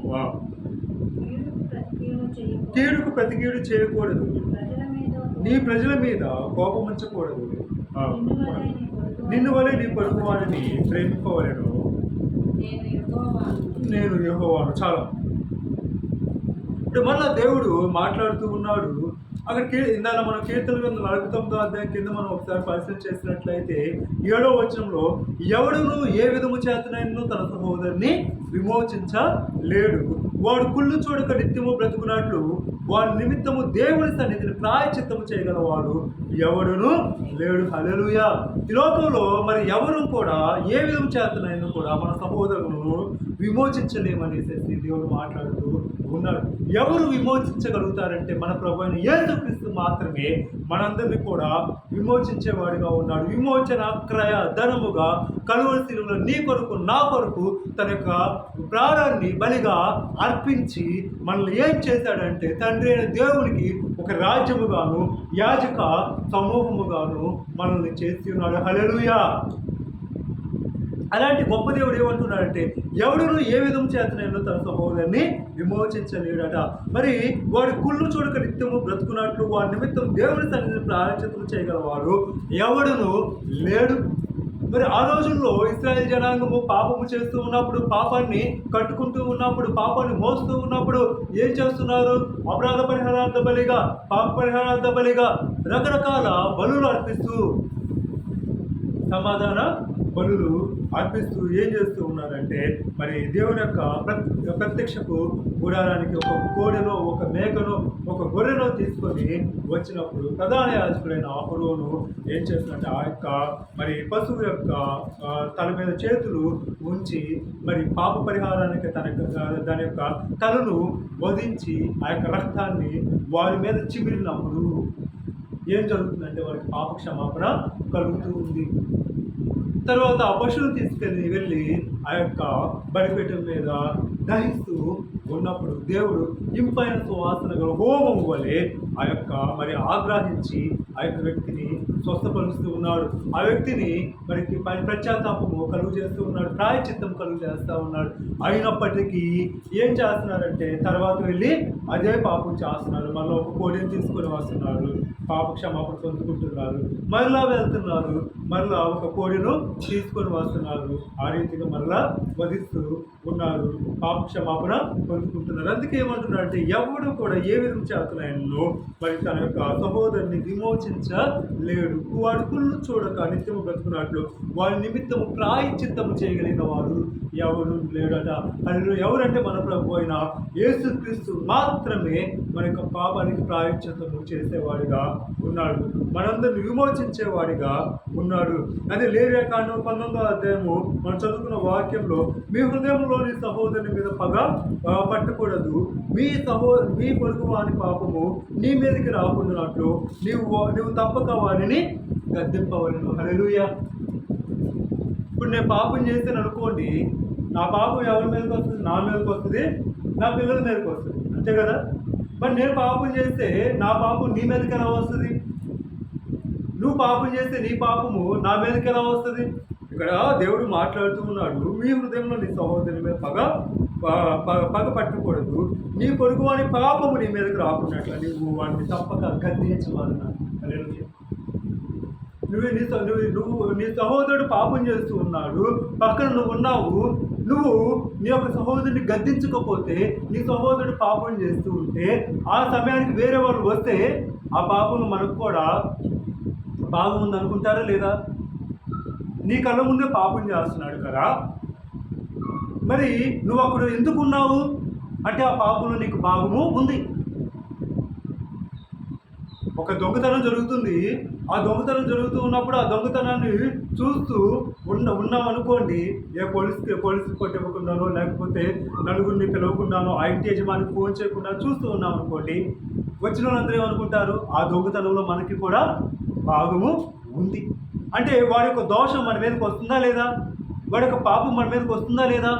కీడుకు ప్రతి కీడు చేయకూడదు. నీ ప్రజల మీద కోపముంచకూడదు. నిన్ను వలె నీ పొరుగు వాడిని ప్రేమింపవలెను. నేను యెహోవాను. చాలా ఇప్పుడు మళ్ళా దేవుడు మాట్లాడుతూ ఉన్నాడు. అక్కడ ఇందాక మనం కీర్తన గ్రంథం 49వ అధ్యాయం కింద మనం ఒకసారి పరిశీలన చేసినట్లయితే 7వ వచనంలో ఎవడును ఏ విధము చేతనైనను తన సహోదరుని విమోచించలేడు. వాడు కుళ్ళు చూడక నిత్యము బ్రతుకున్నట్లు వాడి నిమిత్తము దేవుని సన్నిధిని ప్రాయచిత్తము చేయగలవాడు ఎవడును లేడు. హల్లెలూయా. ఈ లోకంలో మరి ఎవరు కూడా ఏ విధం చేతనైనా కూడా మన సహోదరులను విమోచించలేమనేసి దేవుడు మాట్లాడుతూ ఉన్నాడు. ఎవరు విమోచించగలుగుతారంటే మన ప్రభు అయిన యేసుక్రీస్తు మాత్రమే మనందరినీ కూడా విమోచించేవాడిగా ఉన్నాడు. విమోచన క్రయ ధనముగా కలువరి శిలువలో నీ కొరకు నా కొరకు తన యొక్క ప్రాణాన్ని బలిగా అర్పించి మనల్ని ఏం చేశాడంటే తండ్రి అయిన దేవునికి ఒక రాజ్యముగాను యాజక సమూహముగాను మనల్ని చేసి ఉన్నాడు. హల్లెలూయా. అలాంటి గొప్ప దేవుడు ఏమంటున్నాడంటే ఎవడును ఏ విధం చేతనైనా తన సహోదరుని విమోచించలేడట. మరి వాడి కుళ్ళు చూడక నిత్యము బ్రతుకున్నట్లు వాడి నిమిత్తం దేవుని సన్నిధిని ప్రాయశ్చిత్తము చేయగలవాడు ఎవడును లేడు. మరి ఆ రోజుల్లో ఇశ్రాయేల్ జనాంగము పాపము చేస్తూ ఉన్నప్పుడు, పాపాన్ని కట్టుకుంటూ ఉన్నప్పుడు, పాపాన్ని మోస్తూ ఉన్నప్పుడు ఏం చేస్తున్నారు? అపరాధ పరిహారార్థ బలిగా, పాప పరిహారార్థ బలిగా రకరకాల బలులు అర్పిస్తూ, సమాధాన బలులు అర్పిస్తూ ఏం చేస్తూ ఉన్నారంటే మరి దేవుని యొక్క ప్రత్యక్షపు గుడారానికి ఒక కోడెను, ఒక మేకను, ఒక గొర్రెను తీసుకొని వచ్చినప్పుడు ప్రధాన యాజకుడైన అహరోను ఏం చేస్తున్నట్టే ఆ యొక్క మరి పశువు యొక్క తల మీద చేతులు ఉంచి మరి పాప పరిహారానికి దాని యొక్క తలను వధించి ఆ యొక్క రక్తాన్ని వారి మీద చిమిరినప్పుడు ఏం జరుగుతుందంటే వారికి పాప క్షమాపణ కలుగుతూ ఉంది. తర్వాత ఆ పశువును తీసుకెళ్ళి వెళ్ళి ఆ యొక్క బలిపీఠం మీద దహిస్తూ ఉన్నప్పుడు దేవుడు ఇంపైన సువాసన గల హోమం వలె ఆ యొక్క మరి ఆగ్రహించి ఆ యొక్క వ్యక్తిని స్వస్థపరుస్తూ ఉన్నాడు. ఆ వ్యక్తిని మరికి పశ్చాత్తాపము కలుగు చేస్తూ ఉన్నాడు, ప్రాయచిత్తం కలుగు చేస్తూ ఉన్నాడు. అయినప్పటికీ ఏం చేస్తున్నారంటే తర్వాత వెళ్ళి అదే పాపం చేస్తున్నారు. మళ్ళీ ఒక కోడిని తీసుకొని వస్తున్నారు, పాప క్షమాపణ పొందుకుంటున్నారు. మరలా వెళ్తున్నారు, మరలా ఒక కోడిను తీసుకొని వస్తున్నారు. ఆ రీతిగా మరలా వధిస్తూ ఉన్నారు, పాప క్షమాపణ పొందుకుంటున్నారు. అందుకే ఏమంటున్నారు అంటే ఎవడు కూడా ఏ విధం చేస్తున్నాయో మరి తన యొక్క సహోదరుని విమోచించలేడు. వాడు కుళ్ళు చూడక నిత్యము బ్రతుకున్నట్లు వాడి నిమిత్తము ప్రాయశ్చిత్తము చేయగలిగిన వాడు ఎవరు లేడట. అది ఎవరంటే మన ప్రభు అయిన యేసుక్రీస్తు మాత్రమే మన యొక్క పాపానికి ప్రాయశ్చిత్తము చేసేవాడిగా ఉన్నాడు, మనందరిని విమోచించేవాడిగా ఉన్నాడు. అదే లేవియా కాండం 19వ అధ్యాయము మనం చదువుకున్న వాక్యంలో మీ హృదయంలోని సహోదరుని మీద పగ పట్టకూడదు, మీ పొరుగు వాని పాపము నీ మీదకి రాకుండానట్లు నువ్వు తప్పక వారిని గద్దింపవలెను. హల్లెలూయా. ఇప్పుడు నేను పాపం చేశాను అనుకోండి, నా పాపం ఎవరి మీదకి వస్తుంది? నా మీదకి వస్తుంది, నా పిల్లల మీదకి వస్తుంది, అంతే కదా. మరి నేను పాపం చేస్తే నా పాపం నీ మీదకి ఎలా వస్తుంది? నువ్వు పాపం చేస్తే నీ పాపము నా మీదకి ఎలా వస్తుంది? ఇక్కడ దేవుడు మాట్లాడుతూ ఉన్నాడు, మీ హృదయంలో నీ సహోదరుని మీద పగ పట్టకూడదు, నీ పొరుగు వాని పాపము నీ మీదకి రాకున్నట్ల నువ్వు వాడిని తప్పక గద్దించమన్నాడు. నీ సహోదరుడు పాపం చేస్తూ ఉన్నాడు, పక్కన నువ్వు ఉన్నావు, నువ్వు నీ యొక్క సహోదరుని గద్దించకపోతే, నీ సహోదరుడు పాపం చేస్తూ ఉంటే ఆ సమయానికి వేరే వాళ్ళు వస్తే ఆ పాపం మనకు కూడా బాగుంది అనుకుంటారా లేదా? నీ కళ్ళ ముందే పాపం చేస్తున్నాడు కదా, మరి నువ్వు అక్కడ ఎందుకు ఉన్నావు అంటే ఆ పాపంలో నీకు భాగము ఉంది. ఒక దొంగతనం జరుగుతుంది, ఆ దొంగతనం జరుగుతూ ఉన్నప్పుడు ఆ దొంగతనాన్ని చూస్తూ ఉన్నామనుకోండి, పోలీసుకి కొట్టివ్వకుండానో లేకపోతే నలుగురిని పిలవకుండానో ఆ ఇంటి యజమానికి ఫోన్ చేయకుండా చూస్తూ ఉన్నాం అనుకోండి, వచ్చిన వాళ్ళందరూ ఏమనుకుంటారు? ఆ దొంగతనంలో మనకి కూడా భాగము ఉంది. అంటే వాడి యొక్క దోషం మన మీదకి వస్తుందా లేదా? వాడి యొక్క పాపం మన మీదకి వస్తుందా లేదా?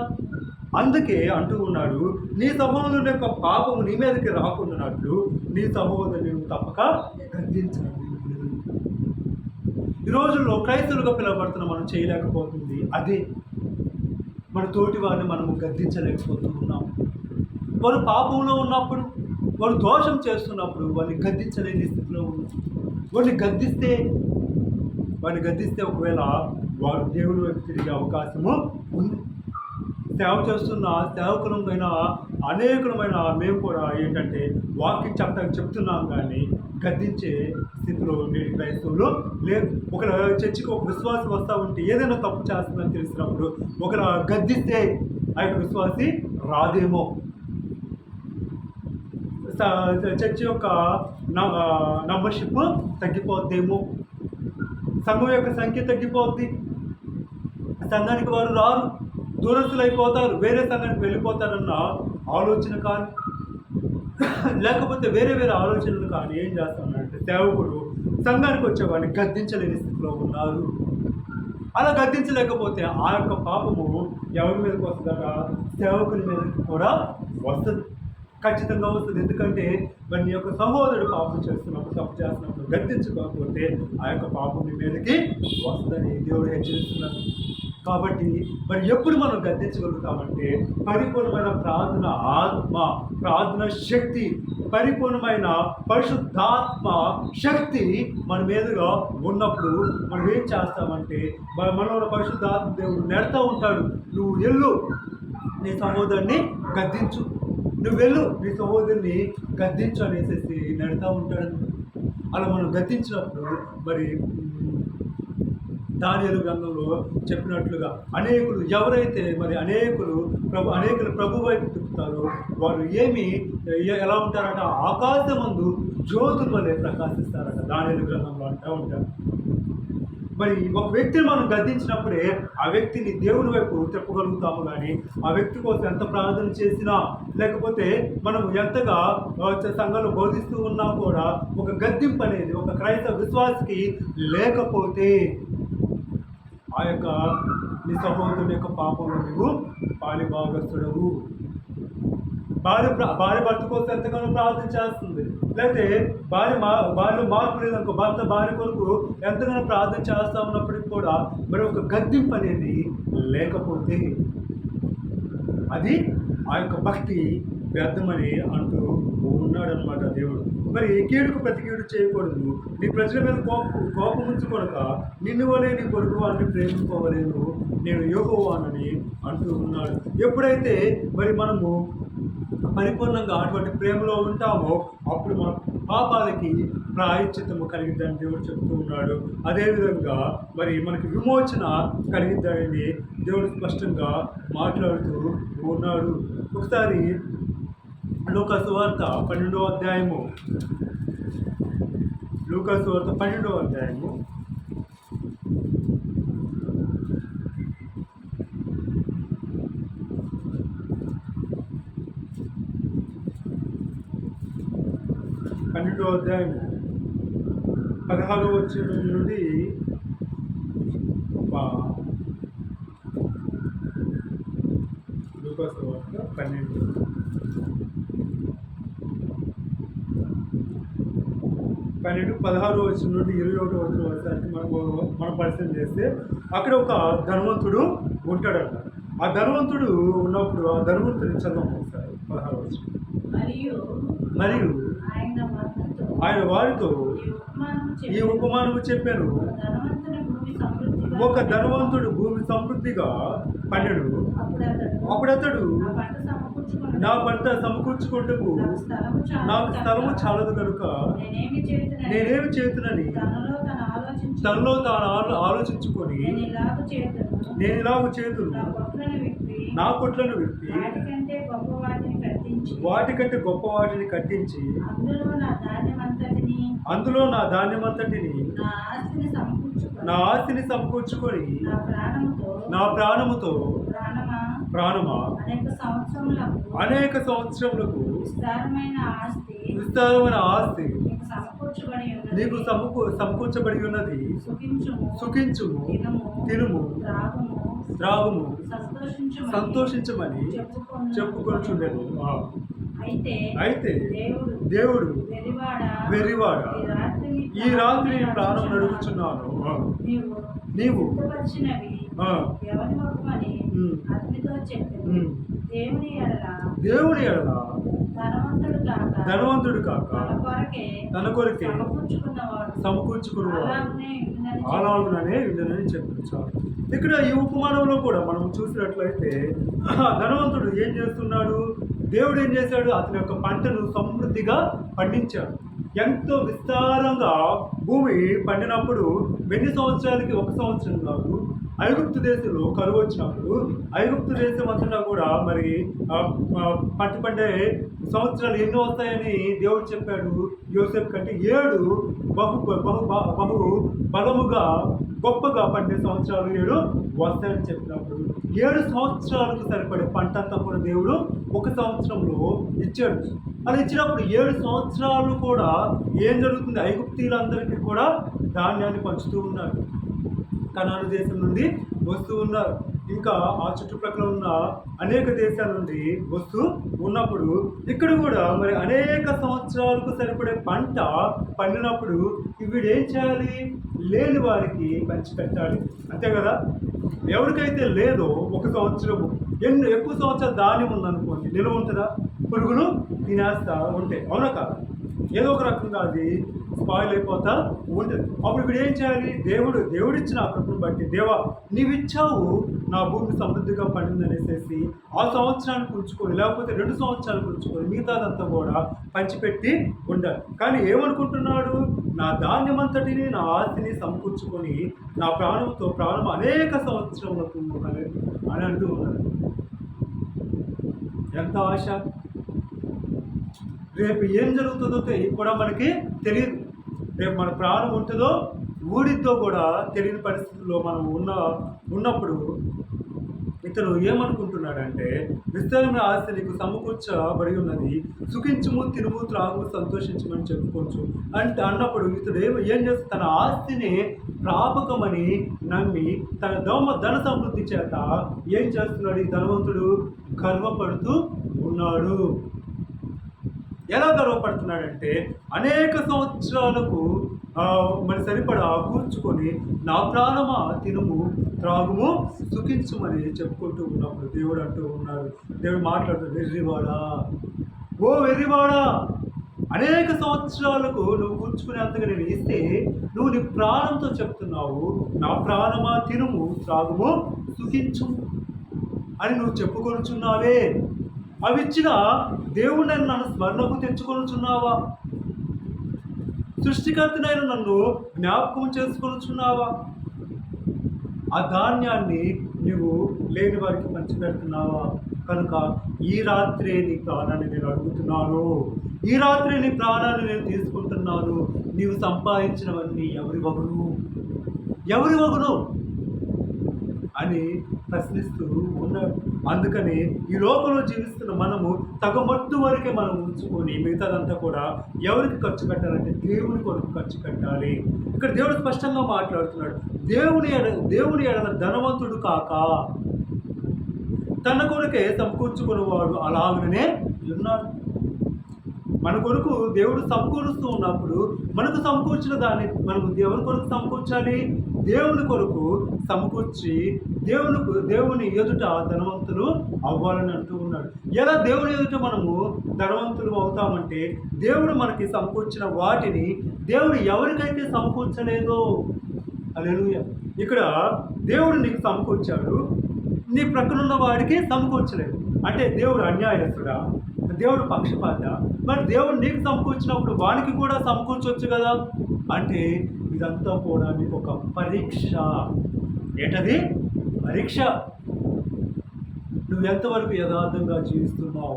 అందుకే అంటూ ఉన్నాడు, నీ సహోదరుని యొక్క పాపము నీ మీదకి రాకుండానట్లు నీ సహోదరుని నువ్వు తప్పక గద్దించాలి. ఈ రోజుల్లో క్రైస్తవులుగా పిలువబడుతున్న మనం చేయలేకపోతుంది అదే, మన తోటి వారిని మనము గద్దించలేకపోతూ ఉన్నాం. వారు పాపంలో ఉన్నప్పుడు, వారు దోషం చేస్తున్నప్పుడు వారిని గద్దించలేని స్థితిలో ఉన్నాం. వారిని గద్దిస్తే ఒకవేళ వారు దేవుని వైపు తిరిగే అవకాశము ఉంది. సేవ చేస్తున్న సేవకులమైన అనేకులమైన మేము కూడా ఏంటంటే వాక్యం చెప్తున్నాం కానీ గద్దించే స్థితిలో నేటి క్రైస్తవులు లేదు. ఒక చర్చికి ఒక విశ్వాసం వస్తూ ఉంటే ఏదైనా తప్పు చేస్తుందని తెలిసినప్పుడు ఒకరు గద్దిస్తే ఆ యొక్క విశ్వాసి రాదేమో, చర్చి యొక్క మెంబర్షిప్ తగ్గిపోద్దేమో, సంఘం యొక్క సంఖ్య తగ్గిపోద్ది, సంఘానికి వారు రారు, దూరస్తులు అయిపోతారు, వేరే సంఘానికి వెళ్ళిపోతారన్న ఆలోచన కానీ లేకపోతే వేరే ఆలోచనలు కానీ ఏం చేస్తానంటే సేవకుడు సంఘానికి వచ్చేవాడిని గద్దించలేని స్థితిలో ఉన్నారు. అలా గద్దించలేకపోతే ఆ యొక్క పాపము ఎవరి మీదకి వస్తుందట? సేవకుని మీదకి కూడా వస్తుంది, ఖచ్చితంగా వస్తుంది. ఎందుకంటే మరి నీ యొక్క సహోదరుడు పాపం చేస్తున్నప్పుడు, తప్పు చేస్తున్నప్పుడు గద్దించుకోకపోతే ఆ యొక్క పాపం నీ మీదకి వస్తుందని దేవుడు హెచ్చరిస్తున్నాడు. కాబట్టి మరి ఎప్పుడు మనం గద్దించగలుగుతామంటే పరిపూర్ణమైన ప్రార్థన శక్తి, పరిపూర్ణమైన పరిశుద్ధాత్మ శక్తి మన మీదుగా ఉన్నప్పుడు మనం ఏం చేస్తామంటే మనలో పరిశుద్ధాత్మ దేవుడు నెడతా ఉంటాడు. నువ్వు వెళ్ళు నీ సహోదరుని గద్దించు, నువ్వు వెళ్ళు నీ సహోదరుని గద్దించు అనేసి నెడతా ఉంటాడు. అలా మనం గద్దించినప్పుడు మరి దానియేలు గ్రంథంలో చెప్పినట్లుగా ఎవరైతే మరి అనేకులు ప్రభు వైపు తిప్పుతారో వారు ఎలా ఉంటారట? ఆకాశమందు జ్యోతుల వలె ప్రకాశిస్తారట. దానియేలు గ్రంథంలో అంటూ ఉంటారు. మరి ఒక వ్యక్తిని మనం గద్దించినప్పుడే ఆ వ్యక్తిని దేవుని వైపు తిప్పగలుగుతాము. కానీ ఆ వ్యక్తి కోసం ఎంత ప్రార్థన చేసినా లేకపోతే మనం ఎంతగా సంఘంలో బోధిస్తూ ఉన్నా కూడా ఒక గద్దింపు అనేది ఒక క్రైస్తవ విశ్వాసికి లేకపోతే ఆ యొక్క నీ సహోదరుని యొక్క పాపంలో నువ్వు పాలిభాగస్తుడవు. భార్య భర్త కోసం ఎంతగానో ప్రార్థన చేస్తుంది, లేకపోతే భార్యలో మార్పు లేదనుకో, భర్త భార్య కొరకు ఎంతగానో ప్రార్థన చేస్తా ఉన్నప్పటికీ కూడా మరి ఒక గద్దింపు అనేది లేకపోతే అది ఆ యొక్క భక్తి వ్యర్థమని అంటూ ఉన్నాడు అనమాట దేవుడు. మరి కీడుకు ప్రతి కీడు చేయకూడదు, నీ ప్రజల మీద కోపం ఉంచుకొనక నిన్ను వలే నీ పొరుగు వారిని ప్రేమించుకోవలేను, నేను యెహోవానని అంటూ ఉన్నాడు. ఎప్పుడైతే మరి మనము పరిపూర్ణంగా అటువంటి ప్రేమలో ఉంటామో అప్పుడు మన పాపాలకి ప్రాయశ్చిత్తము కలిగిద్దని దేవుడు చెప్తూ ఉన్నాడు. అదేవిధంగా మరి మనకి విమోచన కలిగిద్దని దేవుడు స్పష్టంగా మాట్లాడుతూ ఉన్నాడు. ఒకసారి లూకా సువార్త 12వ అధ్యాయము, లూకా సువార్త 12వ అధ్యాయము 12వ అధ్యాయము 16వ వచనం నుండి లూకా సువార్త 12. 16 వచనం నుండి 21 వచనం వరకు మనం పరిశీలన చేస్తే అక్కడ ఒక ధనవంతుడు ఉంటాడంట. ఆ ధనవంతుడు ఉన్నప్పుడు ఆ ధనవంతుడిని చదవం ఒకసారి 16 వచనం. మరియు ఆయన వారితో ఈ ఉపమానము చెప్పాను. ఒక ధనవంతుడు భూమి సమృద్ధిగా పండెను. అప్పుడు అతడు నా పంట సమకూర్చుకుంటూ నాకు స్థలము చాలదు కనుక నేనేమి చేతునని తనలో తాను ఆలోచించుకొని నేను ఇలాగ చేతును నా కొట్లను విప్పి వాటికంటే గొప్ప వాటిని కట్టించి అందులో నా ధాన్యమంతటిని నా ఆస్తిని సమకూర్చుకొని నా ప్రాణముతో ప్రాణమా అనేక సంవత్సరములకు విస్తారమైన ఆస్తి నీకు సమకూర్చబడి ఉన్నది. సుఖించుము, తినుము, త్రాగుము, సంతోషించమని చెప్పుకొనుచుండెను. అయితే దేవుడు వెర్రివాడ, ఈ రాత్రి ప్రాణం నడుపుచున్నాను. నీవు దేవుని ఎడల ధనవంతుడు కాక తన కొరకే సమకూర్చుకున్నవాడు అలాగుననే విధనని చెప్పించాడు. ఇక్కడ ఈ ఉపమానంలో కూడా మనం చూసినట్లయితే ధనవంతుడు ఏం చేస్తున్నాడు? దేవుడు ఏం చేశాడు? అతని యొక్క పంటను సమృద్ధిగా పండించాడు. ఎంతో విస్తారంగా భూమి పండినప్పుడు ఎన్ని సంవత్సరాలకి? 1 సంవత్సరం కాదు. ఐగుప్తు దేశంలో కరువు వచ్చినప్పుడు ఐగుప్తు దేశం అంతటా కూడా మరి పంట పండే సంవత్సరాలు ఎన్నో వస్తాయని దేవుడు చెప్పాడు యోసేపు కంటే. 7 బహు బలముగా గొప్పగా పండే సంవత్సరాలు 7 వస్తాయని చెప్పినప్పుడు 7 సంవత్సరాలకు సరిపడే పంట అంతా కూడా దేవుడు 1 సంవత్సరంలో ఇచ్చాడు. అలా ఇచ్చినప్పుడు 7 సంవత్సరాలు కూడా ఏం జరుగుతుంది? ఐగుప్తీయులందరికీ కూడా ధాన్యాన్ని పంచుతూ ఉన్నారు. కనాను దేశం నుండి వస్తూ ఉన్నారు. ఇంకా ఆ చుట్టుప్రక్కల ఉన్న అనేక దేశాల నుండి వస్తూ ఉన్నప్పుడు ఇక్కడ కూడా మరి అనేక సంవత్సరాలకు సరిపడే పంట పండినప్పుడు వీడు ఏం చేయాలి? లేని వారికి పంచిపెట్టాలి. అంతే కదా? ఎవరికైతే లేదో 1 సంవత్సరము ఎక్కువ సంవత్సరాలు ధాన్యం ఉందనుకోండి, నిల్వ ఉంటుందా? పురుగులు తినేస్తా ఉంటాయి. అవునా కాదు? ఏదో ఒక రకంగా అది స్పాయిల్ అయిపోతా ఉంటుంది. అప్పుడు ఇప్పుడు ఏం చేయాలి? దేవుడిచ్చిన ఆ కృపను బట్టి, దేవా నీవిచ్చావు నా భూమి సమృద్ధిగా పండిందనేసేసి ఆ సంవత్సరానికి ఉంచుకొని, లేకపోతే 2 సంవత్సరాలకు ఉంచుకొని మిగతాదంతా కూడా పంచిపెట్టి ఉండాలి. కానీ ఏమనుకుంటున్నాడు? నా ధాన్యమంతటిని నా ఆస్తిని సమకూర్చుకొని నా ప్రాణం అనేక సంవత్సరములకు అని అంటూ ఉన్నాడు. ఎంత ఆశ! రేపు ఏం జరుగుతుందో కూడా మనకి తెలియదు. రేపు మన ప్రాణం ఉంటుందో ఊడిద్దో కూడా తెలియని పరిస్థితుల్లో మనం ఉన్నప్పుడు ఇతను ఏమనుకుంటున్నాడంటే, విస్తారమైన ఆస్తి నీకు సమకూర్చబడి ఉన్నది, సుఖించుము, తినుము, త్రాగు, సంతోషించమని చెప్పుకోవచ్చు అన్నప్పుడు ఇతడు ఏం చేస్తే తన ఆస్తిని ప్రాపకమని నమ్మి తన ధన సమృద్ధి చేత ఏం చేస్తున్నాడు? ఈ ధనవంతుడు గర్వపడుతూ ఉన్నాడు. ఎలా గర్వపడుతున్నాడంటే, అనేక సంవత్సరాలకు మరి సరిపడా కూర్చుకొని నా ప్రాణమా తినుము, త్రాగుము, సుఖించుమని చెప్పుకుంటూ ఉన్నప్పుడు దేవుడు అంటూ ఉన్నాడు. దేవుడు మాట్లాడుతూ, వెర్రివాడా, ఓ వెర్రివాడా, అనేక సంవత్సరాలకు నువ్వు కూర్చుకునేంతగా నేను ఇస్తే నువ్వు నీ ప్రాణంతో చెప్తున్నావు నా ప్రాణమా తినుము, త్రాగుము, సుఖించు అని నువ్వు చెప్పుకొనుచున్నావే. అవి ఇచ్చిన దేవుడిని నన్ను స్మరణకు తెచ్చుకొనుచున్నావా? సృష్టికర్తనైన నన్ను జ్ఞాపకం చేసుకొనుచున్నావా? ఆ ధాన్యాన్ని నువ్వు లేని వారికి పంచిపెడుతున్నావా? కనుక ఈ రాత్రే నీ ప్రాణాన్ని నేను అడుగుతున్నాను. ఈ రాత్రే నీ ప్రాణాన్ని నేను తీసుకుంటున్నాను. నీవు సంపాదించినవన్నీ ఎవరి వగును అని ప్రశ్నిస్తూ ఉన్నాడు. అందుకని ఈ లోకంలో జీవిస్తున్న మనము తగమట్టు వరకే మనం ఉంచుకొని మిగతాదంతా కూడా ఎవరికి ఖర్చు పెట్టాలంటే దేవుని కొరకు ఖర్చు పెట్టాలి. ఇక్కడ దేవుడు స్పష్టంగా మాట్లాడుతున్నాడు. దేవుని ఎడల ధనవంతుడు కాక తన కొరకే సమకూర్చుకునేవాడు అలాగనే ఉన్నాడు. మన కొరకు దేవుడు సమకూరుస్తూ ఉన్నప్పుడు మనకు సమకూర్చిన దాన్ని మనకు దేవుని కొరకు సమకూర్చాలి. దేవుని కొరకు సమకూర్చి దేవుని ఎదుట ధనవంతులు అవ్వాలని అంటూ ఉన్నాడు. ఎలా దేవుని ఎదుట మనము ధనవంతులు అవుతామంటే, దేవుడు మనకి సమకూర్చిన వాటిని దేవుడు ఎవరికైతే సమకూర్చలేదో, హల్లెలూయా, ఇక్కడ దేవుడు నీకు సమకూర్చాడు, నీ ప్రక్కనున్న వాడికి సమకూర్చలేదు అంటే దేవుడు అన్యాయస్తుడా, దేవుడు పక్షపాత? మరి దేవుడు నీకు సమకూర్చినప్పుడు వానికి కూడా సమకూర్చవచ్చు కదా. అంటే ఇదంతా కూడా నీకు ఒక పరీక్ష. ఏంటది? పరీక్ష. నువ్వు ఎంతవరకు యథార్థంగా జీవిస్తున్నావు,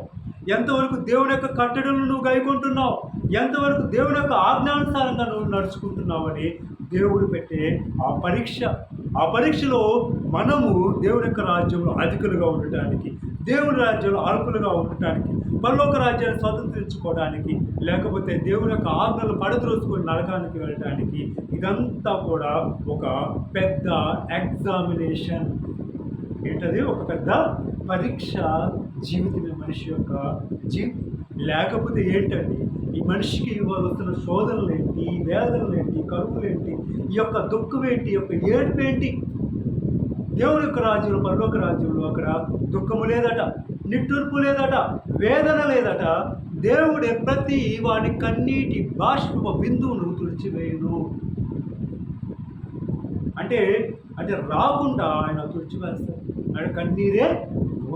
ఎంతవరకు దేవుని యొక్క కట్టడలను నువ్వు గైకొంటున్నావు, ఎంతవరకు దేవుని యొక్క ఆజ్ఞానుసారంగా నువ్వు నడుచుకుంటున్నావు అని దేవుడు పెట్టే ఆ పరీక్ష. ఆ పరీక్షలో మనము దేవుని యొక్క రాజ్యంలో అధికులుగా ఉండటానికి, దేవుని రాజ్యంలో అల్పులుగా ఉండటానికి, పరలోక రాజ్యాన్ని స్వతంత్రించుకోవడానికి, లేకపోతే దేవుని యొక్క ఆజ్ఞలు పడద్రోసుకొని నరకానికి వెళ్ళడానికి, ఇదంతా కూడా ఒక పెద్ద ఎగ్జామినేషన్. ఏంటది? ఒక పెద్ద పరీక్ష జీవితమే మనిషి యొక్క జీవితం. లేకపోతే ఏంటండి, ఈ మనిషికి వస్తున్న శోధనలు ఏంటి, వేదనలు ఏంటి, కరువులు ఏంటి, ఈ యొక్క దుఃఖం ఏంటి, ఈ యొక్క ఏడుపు ఏంటి? దేవుని యొక్క రాజ్యంలో, పరలోక రాజ్యంలో అక్కడ దుఃఖము లేదట, నిట్టూర్పు లేదట, వేదన లేదట. దేవుడే ప్రతి వాడి కన్నీటి బాష్ప బిందువును తుడిచివేయును. అంటే రాకుండా ఆయన తుడిచివేస్తాడు. ఆయన కన్నీరే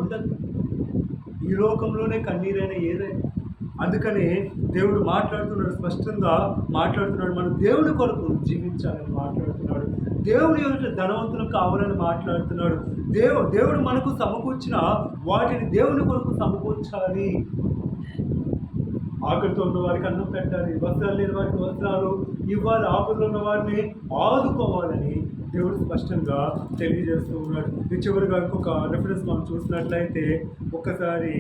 ఉండదు. ఈ లోకంలోనే కన్నీరైనా ఏదైనా. అందుకనే దేవుడు మాట్లాడుతున్నాడు, స్పష్టంగా మాట్లాడుతున్నాడు. మనం దేవుని కొరకు జీవించాలని మాట్లాడుతున్నాడు. దేవుని ఎదుట ధనవంతులు కావాలని మాట్లాడుతున్నాడు. దేవుడు మనకు సమకూర్చిన వాటిని దేవుని కొరకు సమకూర్చాలి. ఆకలితో ఉన్న వారికి అన్నం పెట్టాలి, వస్త్రాలు లేని వారికి వస్త్రాలు ఇవ్వాలి, ఆపదలో ఉన్న వారిని ఆదుకోవాలని దేవుడు స్పష్టంగా తెలియజేస్తూ ఉన్నాడు. ఇది చివరిగా ఇంకొక రెఫరెన్స్ మనం చూసినట్లయితే, ఒక్కసారి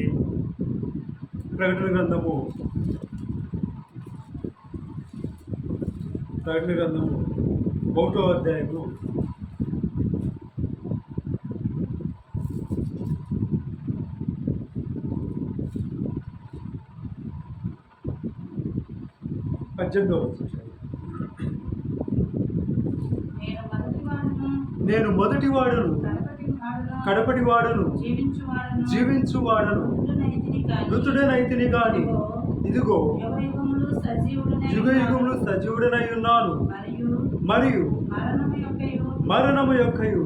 ప్రకటన గ్రంథము 1వ అధ్యాయము 18వ వచనం. నేను మొదటి వాడను, కడపటి వాడను, జీవించువాడను, మృతుడనైతిని గాని ఇదిగో యుగ యుగములు సజీవుడనై ఉన్నాను, మరియు మరణము యొక్కయు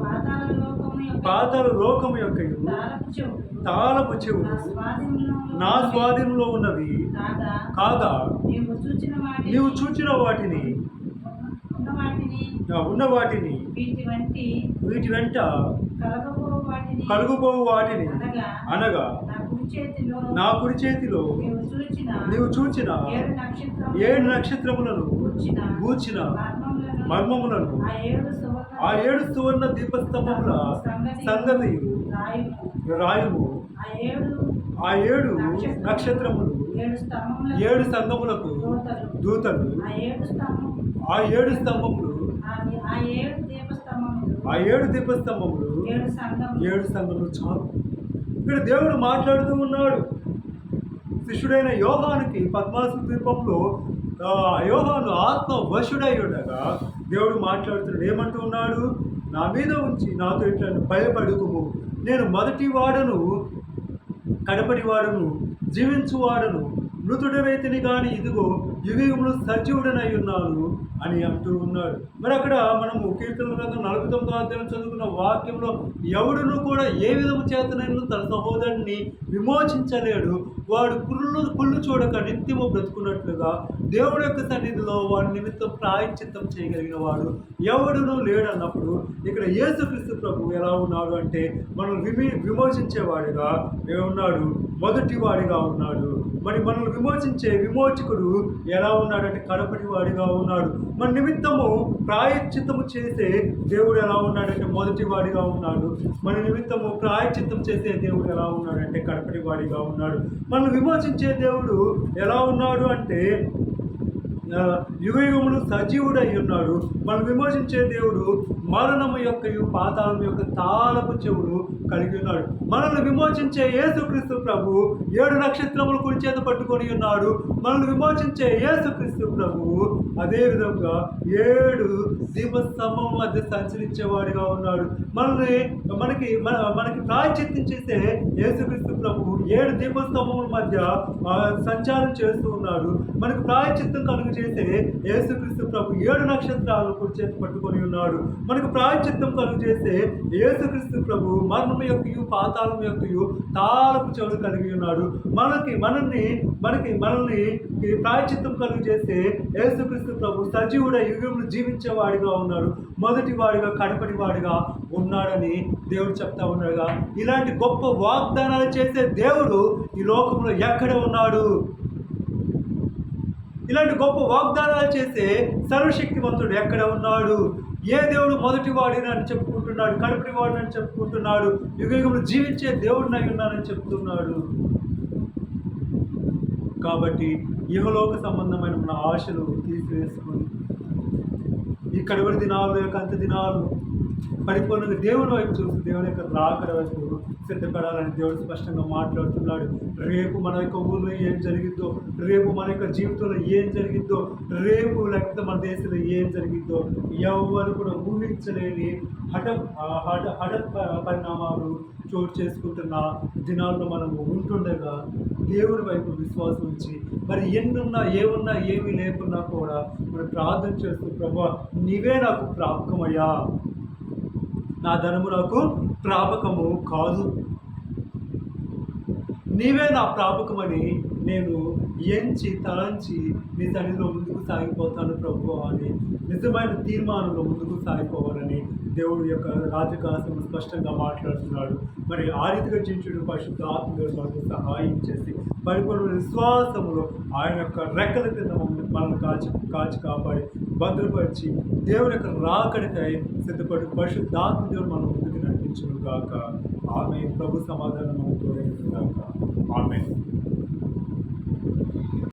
పాతాళ లోకము యొక్కయు తాళపు చెవులు నా స్వాధీనంలో ఉన్నవి కాగా, నీవు చూచిన వాటిని ఉన్న వాటిని వీటి వెంట కలుగుపోవు వాటిని అనగా నా కుడి చేతిలో నీవు చూచిన 7 నక్షత్రములను గూర్చిన మర్మములను ఆ 7 సువర్ణ దీపస్తంభముల సంగతి రాయుము. ఆ 7 నక్షత్రములు 7 స్తంభములకు దూతలు. ఆ 7 స్తంభములు, ఆ 7 దీపస్తంభములు 7 సంఘములు చాలు. ఇక్కడ దేవుడు మాట్లాడుతూ ఉన్నాడు. శిష్యుడైన యోహానుకి పద్మాసు ద్వీపంలో యోహాను ఆత్మ వశుడై ఉండగా దేవుడు మాట్లాడుతున్నాడు. ఏమంటూ ఉన్నాడు? నా మీద ఉంచి నాతో ఇట్లా భయపడుకుము, నేను మొదటి వాడను, కడపటి వాడను, జీవించువాడను, మృతుడనైతిని కానీ ఇదిగో యుగములు సజీవుడనై ఉన్నాను అని అంటూ ఉన్నాడు. మరి అక్కడ మనము కీర్తనల గ్రంథం 49వ అధ్యాయం చదువుకున్న వాక్యంలో, ఎవడును కూడా ఏ విధము చేతనైనా తన సహోదరుని విమోచించలేడు, వాడు కుళ్ళు చూడక నిత్యము బ్రతుకున్నట్లుగా దేవుడి యొక్క సన్నిధిలో వాడి నిమిత్తం ప్రాయశ్చిత్తం చేయగలిగిన వాడు ఎవడునూ లేడన్నప్పుడు, ఇక్కడ యేసుక్రీస్తు ప్రభు ఎలా ఉన్నాడు అంటే, మనల్ని విమోచించేవాడిగా ఉన్నాడు, మొదటి వాడిగా ఉన్నాడు. మరి మనల్ని విమోచించే విమోచకుడు ఎలా ఉన్నాడంటే కడపటి వాడిగా ఉన్నాడు. మన నిమిత్తము ప్రాయశ్చిత్తము చేసే దేవుడు ఎలా ఉన్నాడంటే మొదటి వాడిగా ఉన్నాడు. మన నిమిత్తము ప్రాయశ్చిత్తం చేసే దేవుడు ఎలా ఉన్నాడంటే కడపటి వాడిగా ఉన్నాడు. మనల్ని విమోచించే దేవుడు ఎలా ఉన్నాడు అంటే యుగయుగములు సజీవుడై ఉన్నాడు. మనం విమోచించే దేవుడు మరణము యొక్కయు పాతాళం యొక్క తాళపు చెవులు కలిగి ఉన్నాడు. మనల్ని విమోచించే యేసుక్రీస్తు ప్రభు 7 నక్షత్రములు కుడి చేత పట్టుకొని ఉన్నాడు. మనల్ని విమోచించే యేసుక్రీస్తు ప్రభు అదే విధంగా 7 దీపస్తంభం మధ్య సంచరించేవాడిగా ఉన్నాడు. మనకి ప్రాయశ్చిత్తం చేసే యేసుక్రీస్తు ప్రభు 7 దీపస్తంభముల మధ్య సంచారం చేస్తూ ఉన్నాడు. మనకు ప్రాయశ్చిత్తం కలుగు చేసే యేసుక్రీస్తు ప్రభు 7 నక్షత్రాలు కుడి చేతి పట్టుకొని ఉన్నాడు. మనకు ప్రాయశ్చిత్తం కలుగు చేసే యేసుక్రీస్తు ప్రభు మరణం యొక్కయు పాతాళం యొక్కయు తాళపు చెవులు కలిగి ఉన్నాడు. మనల్ని ప్రాయశ్చిత్తం కలుగు చేసే యేసుక్రీస్తు ప్రభు సజీవుడ యుగములు జీవించేవాడిగా ఉన్నాడు. మొదటి వాడిగా కడపటి వాడిగా ఉన్నాడని దేవుడు చెప్తా ఉన్నాడుగా. ఇలాంటి గొప్ప వాగ్దానాలు చేసే దేవుడు ఈ లోకంలో ఎక్కడ ఉన్నాడు? ఇలాంటి గొప్ప వాగ్దానాలు చేసే సర్వశక్తివంతుడు ఎక్కడ ఉన్నాడు? ఏ దేవుడు మొదటి వాడిని అని చెప్పుకుంటున్నాడు, కడపటి వాడిని అని చెప్పుకుంటున్నాడు, యుగములు జీవించే దేవుడిని అయి ఉన్నానని చెప్తున్నాడు. కాబట్టి ఇహలోక సంబంధమైన మన ఆశలు తీసివేసుకొని ఈ కడవరి దినాలు యొక్క అంత్య దినాలు పరిపూర్ణంగా దేవుని వైపు చూసి దేవుని యొక్క రాకడ వైపు సిద్ధపడాలని దేవుడు స్పష్టంగా మాట్లాడుతున్నాడు. రేపు మన యొక్క ఊళ్ళో ఏం జరిగిద్దో, రేపు మన యొక్క జీవితంలో ఏం జరిగిద్దో, రేపు లేకపోతే మన దేశంలో ఏం జరిగిద్దో ఎవరు కూడా ఊహించలేని హఠాత్ పరిణామాలు చోటు చేసుకుంటున్న దినాల్లో మనము ఉంటుండగా దేవుని వైపు విశ్వాసం ఉంచి మరి ఎన్నున్నా ఏమున్నా ఏమీ లేకున్నా కూడా మనం ప్రార్థన చేస్తూ ప్రభువా నీవే నాకు ప్రాపకమయ్యా, నా ధనము నాకు ప్రాపకము కాదు, నీవే నా ప్రాపకమని నేను ఎంచి తలంచి నీ సన్నిధిలో ముందుకు సాగిపోతాను ప్రభువా అని నిజమైన తీర్మానంలో ముందుకు సాగిపోవాలని దేవుడి యొక్క రాజకాశం స్పష్టంగా మాట్లాడుతున్నాడు. మరి ఆ రీతిగా చించుడు పరిశుద్ధ ఆత్మదేవుడు మనకు సహాయం చేసి పరిపూర్ణ విశ్వాసములో ఆయన యొక్క రెక్కల కింద మనల్ని కాచి కాపాడి భద్రపరిచి దేవుని యొక్క రాకడికై సిద్ధపడి పరిశుద్ధ ఆత్మదేవుడు మనం ముందుకు నడిపించును గాక. ఆమె ప్రభు సమాధానం గాక. ఆమె